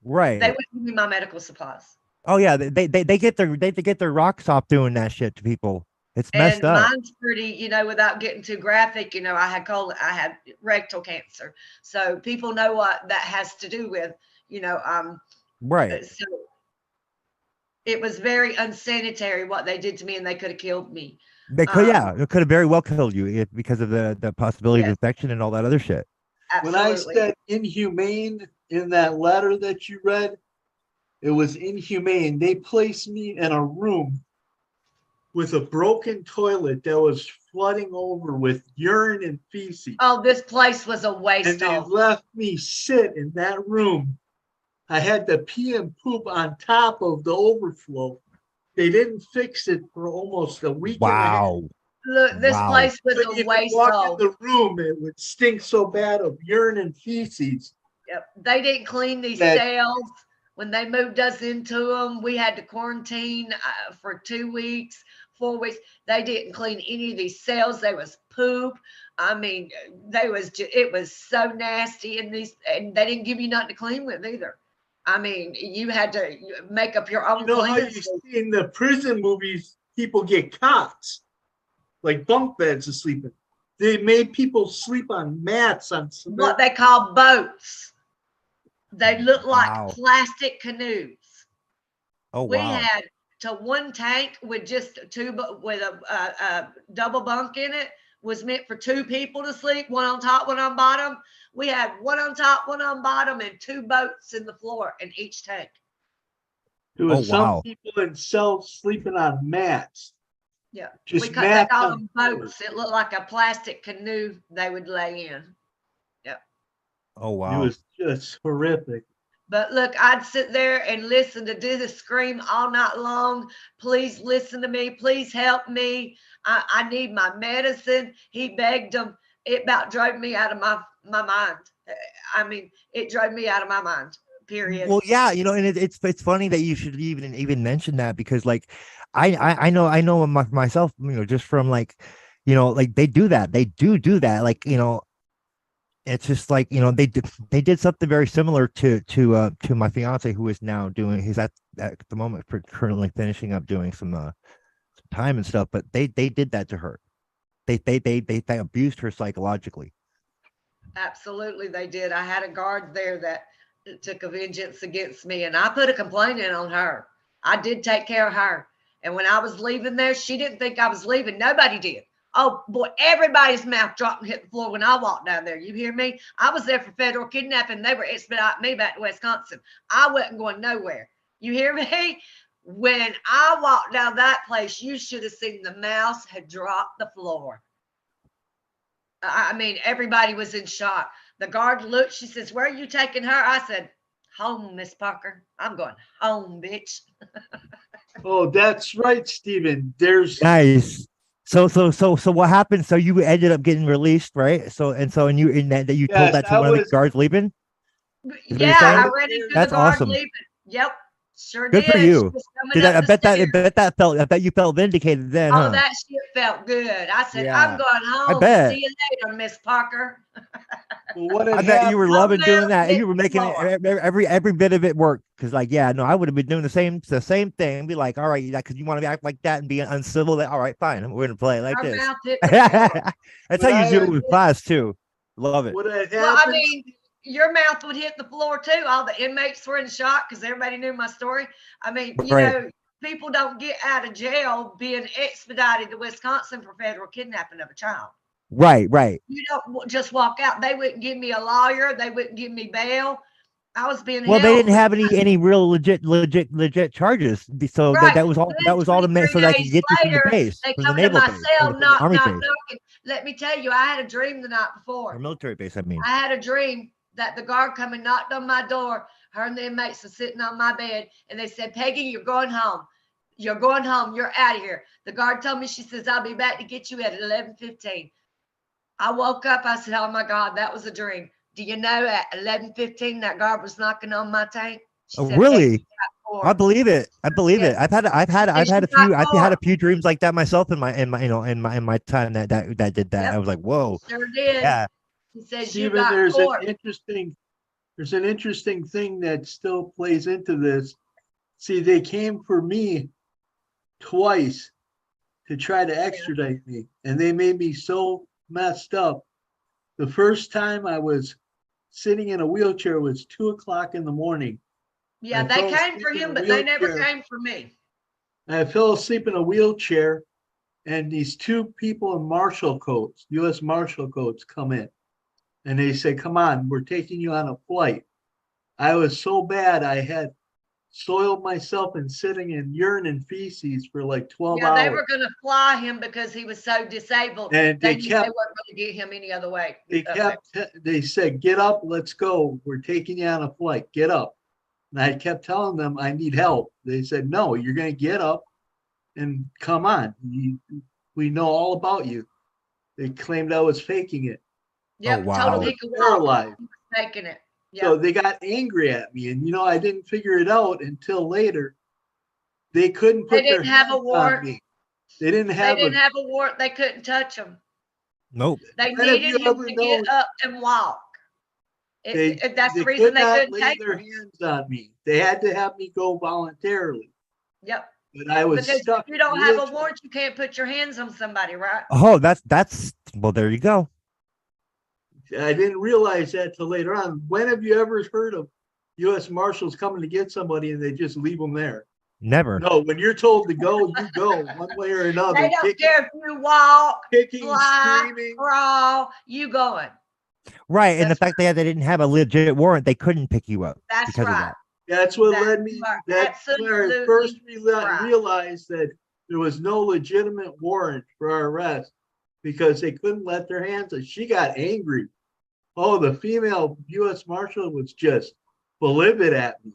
They Right. would give me my medical supplies. Oh yeah, they get their rocks off doing that shit to people. It's messed And up. mine's pretty, without getting too graphic, I had rectal cancer. So people know what that has to do with, Right. so it was very unsanitary what they did to me, and they could have killed me. They could, yeah, Um, it could have very well killed you because of the possibility of Yes. infection and all that other shit. When I Absolutely. said inhumane in that letter that you read, it was inhumane. They placed me in a room with a broken toilet that was flooding over with urine and feces. Oh, this place was a And waste they of. left me sit in that room. I had to pee and poop on top of the overflow. They didn't fix it for almost a week and a half. Wow. Look, this Wow. place was Couldn't a even waste walk of. in the room, it would stink so bad of urine and feces. Yep. They didn't clean these That- cells. When they moved us into them, we had to quarantine for 2 weeks, 4 weeks. They didn't clean any of these cells. There was poop. I mean, it was so nasty and they didn't give you nothing to clean with either. I mean, you had to make up your own You know how cleaning. you see in the prison movies, people get cots, like bunk beds to sleep in. They made people sleep on mats on What cement. they call boats. They look like Wow. plastic canoes. Oh We wow. had to one tank with just with a double bunk in it was meant for 2 people to sleep, one on top, one on bottom. We had one on top, one on bottom, and 2 boats in the floor in each tank. There was Oh, some wow. people in cells sleeping on mats. Yeah, Just they mats called on them floors. boats. It looked like a plastic canoe they would lay in. Oh It wow. was just horrific. But look, I'd sit there and listen to Dennis scream all night long. Please listen to me. Please help me. I need my medicine. He begged them. It about drove me out of my mind. I mean, it drove me out of my mind, period. Well, yeah, and it's funny that you should even mention that, because like I know myself, just from like, like they do that. They do that. Like, it's just like, they did something very similar to my fiance, who is now he's at at the moment for currently finishing up doing some time and stuff, but they did that to her. They abused her psychologically. Absolutely, they did. I had a guard there that took a vengeance against me, and I put a complaint in on her. I did take care of her. And when I was leaving there, she didn't think I was leaving. Nobody did. Oh boy, everybody's mouth dropped and hit the floor when I walked down there. You hear me? I was there for federal kidnapping. They were expediting me back to Wisconsin. I wasn't going nowhere. You hear me? When I walked down that place, you should have seen the mouse had dropped the floor. I mean, everybody was in shock. The guard looked, she says, "Where are you taking her?" I said, "Home, Miss Parker. I'm going home, bitch." Oh, that's right, Stephen. There's Nice. So what happened? So you ended up getting released, right? And you in that you told Yes, that to I one of the was- guards leaving? Is what you're Yeah, I saying? ran into That's the guard awesome. leaving. Yep, sure Good did. for She you. was coming Did that, up I the bet that stairs. I bet you felt vindicated then, Oh, huh? that shit felt good. I said, Yeah, "I'm going home. bet. See you later, Miss Parker." well, what I had bet you were happened. loving doing mouse that, and hit you were the making it floor. every bit of it work. Because like, yeah, no, I would have been doing the same thing. Be like, all right, because you want to act like that and be uncivil. That all right, fine, we're gonna play it like Her this. mouth hit the floor. That's But how you I do it with class too. Love it. What had Well, I happened. mean, your mouth would hit the floor too. All the inmates were in shock because everybody knew my story. I mean, you Right. know, people don't get out of jail being expedited to Wisconsin for federal kidnapping of a child. Right. You don't just walk out. They wouldn't give me a lawyer. They wouldn't give me bail. I was being Well, they held. didn't have any real legit charges. So Right. that was all But that then was all to make 23 so they could days get you from the later, base, they from the come to naval my base, cell, from the knock, army knock, base, knocking. Let me tell you, I had a dream the night or before. military base. I mean, I had a dream that the guard come and knocked on my door. Her and the inmates were sitting on my bed, and they said, "Peggy, you're going home. You're going home. You're out of here." The guard told me, she says, "I'll be back to get you at 11:15. I woke up. I said, "Oh my God, that was a dream." Do you know at 11:15 that guard was knocking on my tank? She oh said, "Peggy, really? you got I four." believe it. I believe Yes. it. I've She had a got few I've had four. a few dreams like that myself in my in my time that did that. Yep. I was like, whoa, Sure did. yeah. She says, "You Stephen, got four." there's an interesting thing that still plays into this. See, they came for me twice to try to extradite me, and they made me so messed up. The first time I was sitting in a wheelchair, it was 2 o'clock in the morning. Yeah, I they fell came asleep for in him, a but they never wheelchair. came for me. I fell asleep in a wheelchair, and these two people in marshal coats, U.S. Marshal coats, come in, and they say, "Come on, we're taking you on a flight." I was so bad, I had soiled myself and sitting in urine and feces for like 12 Yeah, they hours. were going to fly him because he was so disabled. And They they knew they kept, weren't going to get him any other way. they said, "Get up, let's go. We're taking you on a flight. Get up." And I kept telling them I need help. They said, "No, you're going to get up and come on. We know all about you." They claimed I was faking it. Yep, Oh, told him wow. he could walk. Paralyzed. He was faking it. So Yep. they got angry at me, and I didn't figure it out until later. They couldn't They put their didn't have a hands on warrant. me. They didn't They have didn't a. have a warrant. They couldn't touch him. Nope. They When have needed you him ever to known get up and walk. they That's the they reason could they not couldn't lay take their him. hands on me? They had to have me go voluntarily, Yep. but I was Because stuck if you in a don't have a wheelchair. warrant, you can't put your hands on somebody, right? Oh, that's well, there you go. I didn't realize that till later on. When have you ever heard of U.S. Marshals coming to get somebody and they just leave them there? Never. No, when you're told to go, you go one way or another. They don't Kicking, care if you walk, kicking, fly, screaming. crawl, you going. Right. And the That's fact that they didn't have a legit warrant, they couldn't pick you up That's because of right. that. That's what That led me. you are That's where I absolutely first right. realized that there was no legitimate warrant for our arrest because they couldn't let their hands on. She got angry. Oh, the female U.S. Marshal was just livid at me.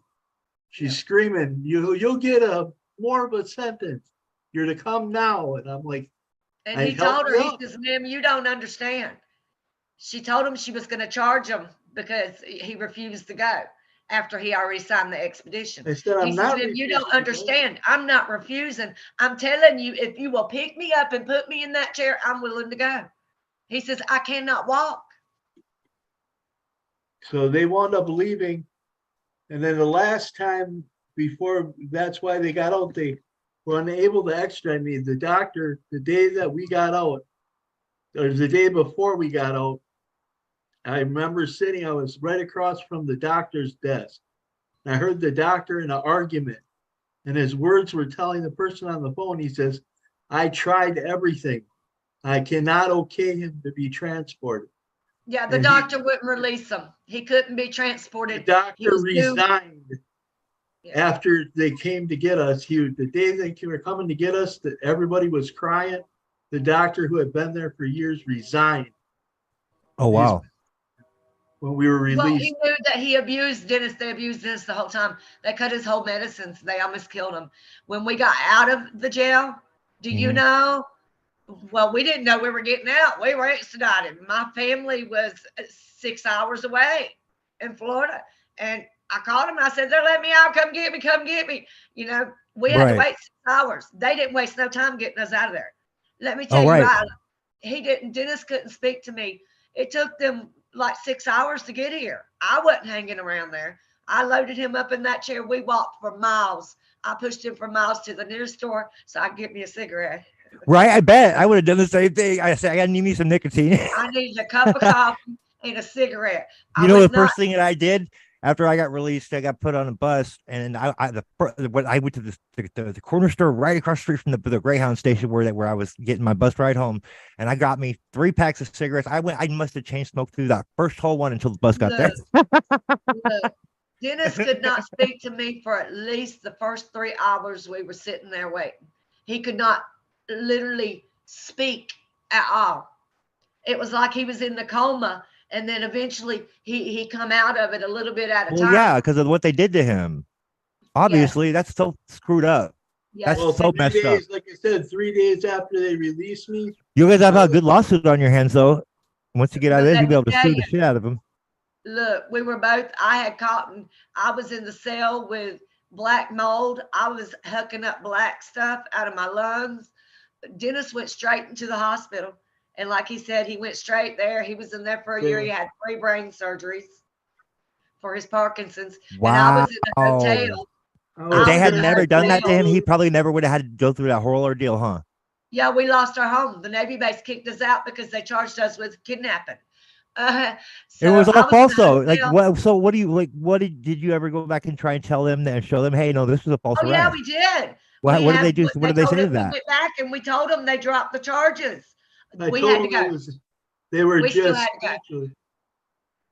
She's screaming, "You'll get more of a sentence. You're to come now." And I'm like, And "I he help told her, you he up." says, "Ma'am, you don't understand." She told him she was going to charge him because he refused to go after he already signed the expedition. I said, He "I'm says, not." "Ma'am, you refusing don't to go." understand. I'm not refusing. I'm telling you, if you will pick me up and put me in that chair, I'm willing to go." He says, "I cannot walk." So they wound up leaving. And then the last time before, that's why they got out, they were unable to extradite me. The doctor, the day that we got out, or the day before we got out, I remember sitting, I was right across from the doctor's desk. I heard the doctor in an argument, and his words were telling the person on the phone, he says, I tried everything. I cannot okay him to be transported. Yeah, the And he- doctor wouldn't release him. He couldn't be The transported. He doctor was due- resigned Yeah. after they came to get us. The day they were coming to get us, that everybody was crying. The doctor who had been there for years resigned Oh wow. when we were Well, released. he knew that he abused Dennis. They abused Dennis the whole time. They cut his whole medicines. They almost killed him. When we got out of the jail, do you Mhm. know? Well, we didn't know we were getting out. We were extradited. My family was 6 hours away in Florida. And I called him. I said, they're letting me out. Come get me. Come get me. You know, we had to Right. wait 6 hours. They didn't waste no time getting us out of there. Let me tell Oh, you, right. Dennis couldn't speak to me. It took them like 6 hours to get here. I wasn't hanging around there. I loaded him up in that chair. We walked for miles. I pushed him for miles to the nearest store so I could get me a cigarette. Right. I bet I would have done the same thing. I said, I need me some nicotine. I needed a cup of coffee and a cigarette. You I know, the would not- first thing that I did after I got released, I got put on a bus, and I went to the corner store right across the street from the Greyhound station where I was getting my bus ride home, and I got me 3 packs of cigarettes. I must have chain smoked through that first whole one until the bus got there. Look, Dennis could not speak to me for at least the first 3 hours we were sitting there waiting. He could not literally speak at all. It was like he was in the coma, and then eventually he come out of it a little bit at a Well, time. yeah, because of what they did to him. Obviously, that's so screwed up. Yeah. That's Well, so 3 messed up. days, like I said, 3 days after they released me, You guys have a good lawsuit on your hands, though. Once you get out of But this, let you'll be me able to tell sue the you, shit out of them. Look, we were both, I had cotton. I was in the cell with black mold. I was hucking up black stuff out of my lungs. Dennis went straight into the hospital. And like he said, he went straight there. He was in there for a year. He had 3 brain surgeries for his Parkinson's. And I was in a Wow. hotel. If they had was in a never done that to him, he hotel. probably never would have had to go through that whole ordeal, huh? Yeah, we lost our home. The Navy base kicked us out because they charged us with kidnapping. It So was I all was in false a though. Like, hotel. what? So, what do you like? What did you ever go back and try and tell them and show them? Hey, no, this was a false Oh yeah, arrest. we did. What did they do? What did they say to We that? went back and we told them they dropped the charges. I We told had to them go. they were We still just had to go. speechless.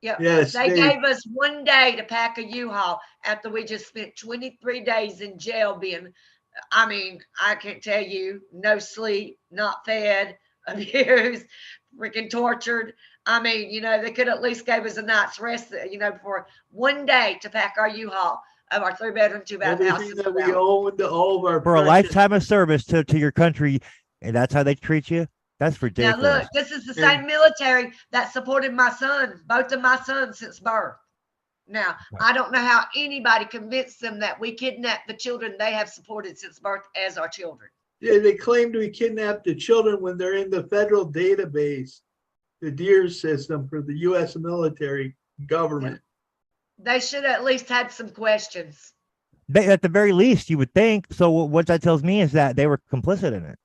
Yeah. Yes, They gave us 1 day to pack a U-Haul after we just spent 23 days in jail being, I mean, I can't tell you, no sleep, not fed, abused, freaking tortured. I mean, you know, they could at least gave us a night's rest, you know, for 1 day to pack our U-Haul of our 3-bedroom, 2-bath house. everything that we owned to all of our For a precious- lifetime of service to your country, and that's how they treat you? That's Now ridiculous. look, this is the same military that supported my son, both of my sons since birth. Now, I don't know how anybody convinced them that we kidnapped the children they have supported since birth as our children. Yeah, they claim to kidnap the children when they're in the federal database, the DEER system for the U.S. military government. They should at least had some questions. At the very least, you would think. So what that tells me is that they were complicit in it.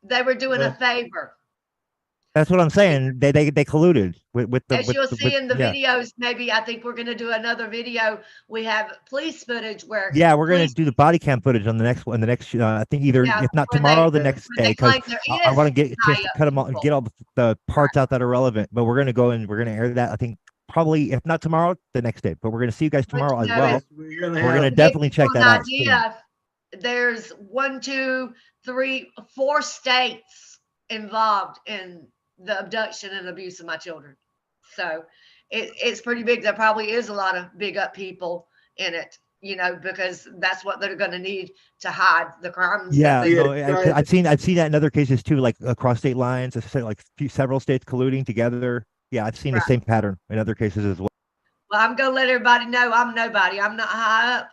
They were doing a favor. That's what I'm saying. They colluded with the. As you'll see in the yeah. videos, maybe I think we're going to do another video. We have police footage where. Yeah, we're gonna police- do the body cam footage on the next one. The next, I think either Yeah, if not where tomorrow, they- the next where they day, because claim there I is want to get a chance to high-up cut them all and people. get all the parts out that are relevant. But we're gonna go and we're gonna air that. I think probably if not tomorrow, the next day. But we're gonna see you guys tomorrow as you know, well. We're gonna We're have gonna To definitely give you check that an out. soon. idea, there's 1, 2, 3, 4 states involved in the abduction and abuse of my children. So it's pretty big. There probably is a lot of big up people in it, you know, because that's what they're going to need to hide the crimes. Yeah, Yeah, no, right. I've seen that in other cases too, like across state lines. I said like several states colluding together. Yeah, I've seen the Right. same pattern in other cases as well. Well, I'm going to let everybody know I'm nobody. I'm not high up,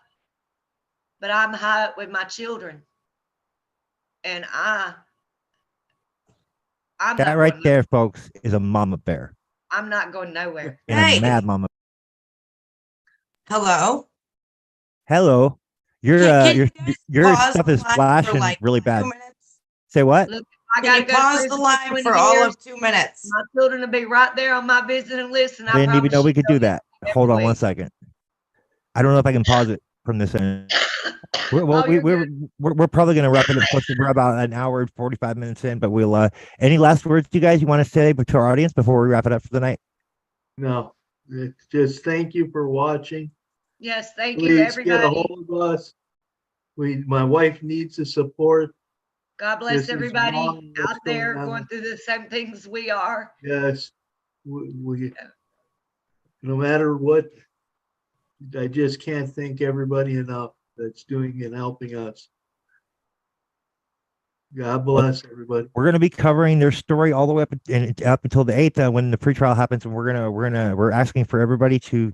but I'm high up with my children. And I'm That not right going, there, folks, is a mama bear I'm not going nowhere. and Hey. a mad mama. Hello. Hello. Your Can you guys your pause stuff the is line for, flashing like, really 2 bad. minutes? Say what? Look, I Can gotta you go to pause the prison line 20 for all years. of 2 minutes? My children will be right there on my visiting list, and I I didn't even promise know you we could do they'll that. get Hold on every one week. second. I don't know if I can pause it from this end. Oh, you're good. We're probably going to wrap it up. We're about an hour and 45 minutes in, but we'll any last words you guys you want to say to our audience before we wrap it up for the night? No, it's just thank you for watching. Yes, thank you, Please get a everybody. hold of us. My wife needs the support. God This bless is everybody wrong, what's out there going on. going through the same things we are. Yes, we no matter what, I just can't thank everybody enough that's doing and helping us. God bless everybody. We're going to be covering their story all the way up until the 8th when the pretrial happens, and we're asking for everybody to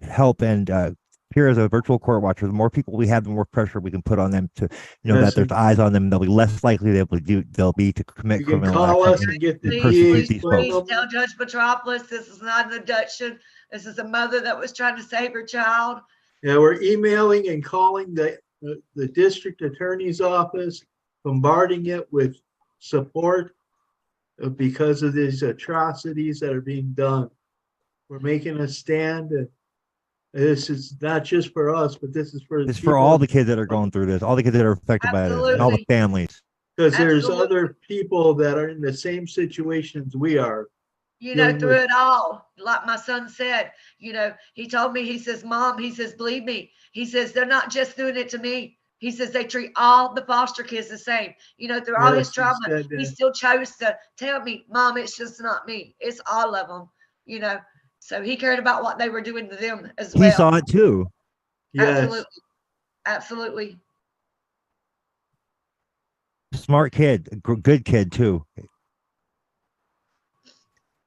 help and appear as a virtual court watcher. The more people we have, the more pressure we can put on them to that Yes, there's eyes on them. They'll be less likely they'll be to commit you can criminal call acts us and get the and Please, persecute please, these please folks. tell Judge Petropolis this is not an abduction. This is a mother that was trying to save her child. Yeah, we're emailing and calling the district attorney's office, bombarding it with support because of these atrocities that are being done. We're making a stand, and this is not just for us, but this is for It's for all the kids that are going through. through this, all the kids that are affected by this, and all the Absolutely. families. Because there's Absolutely. other people that are in the same situations we are. You know, Dealing through with- it all, like my son said, you know, he told me, he says, Mom, he says, believe me, he says, they're not just doing it to me. He says, they treat all the foster kids the same. You know, through all his Yes, he trauma, said he that. still chose to tell me, Mom, it's just not me. It's all of them, you know. So he cared about what they were doing to them as well. He saw it too. Yes, Absolutely. Absolutely. Smart kid, good kid too.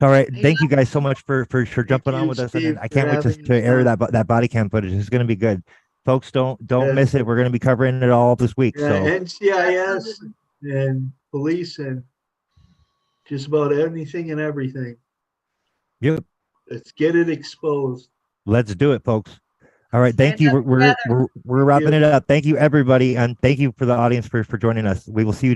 All right, He thank you guys so much for jumping on you, with us, Steve, and I for can't wait having to us air on. that body cam footage. It's going to be good, folks. Don't Yes. miss it. We're going to be covering it all this week. Yeah, So NCIS Absolutely. and police and just about anything and everything. yep, Let's get it exposed. let's do it, folks. All right, thank Stand you. up We're together. wrapping it up. Thank you everybody, and thank you for the audience for joining us. We will see you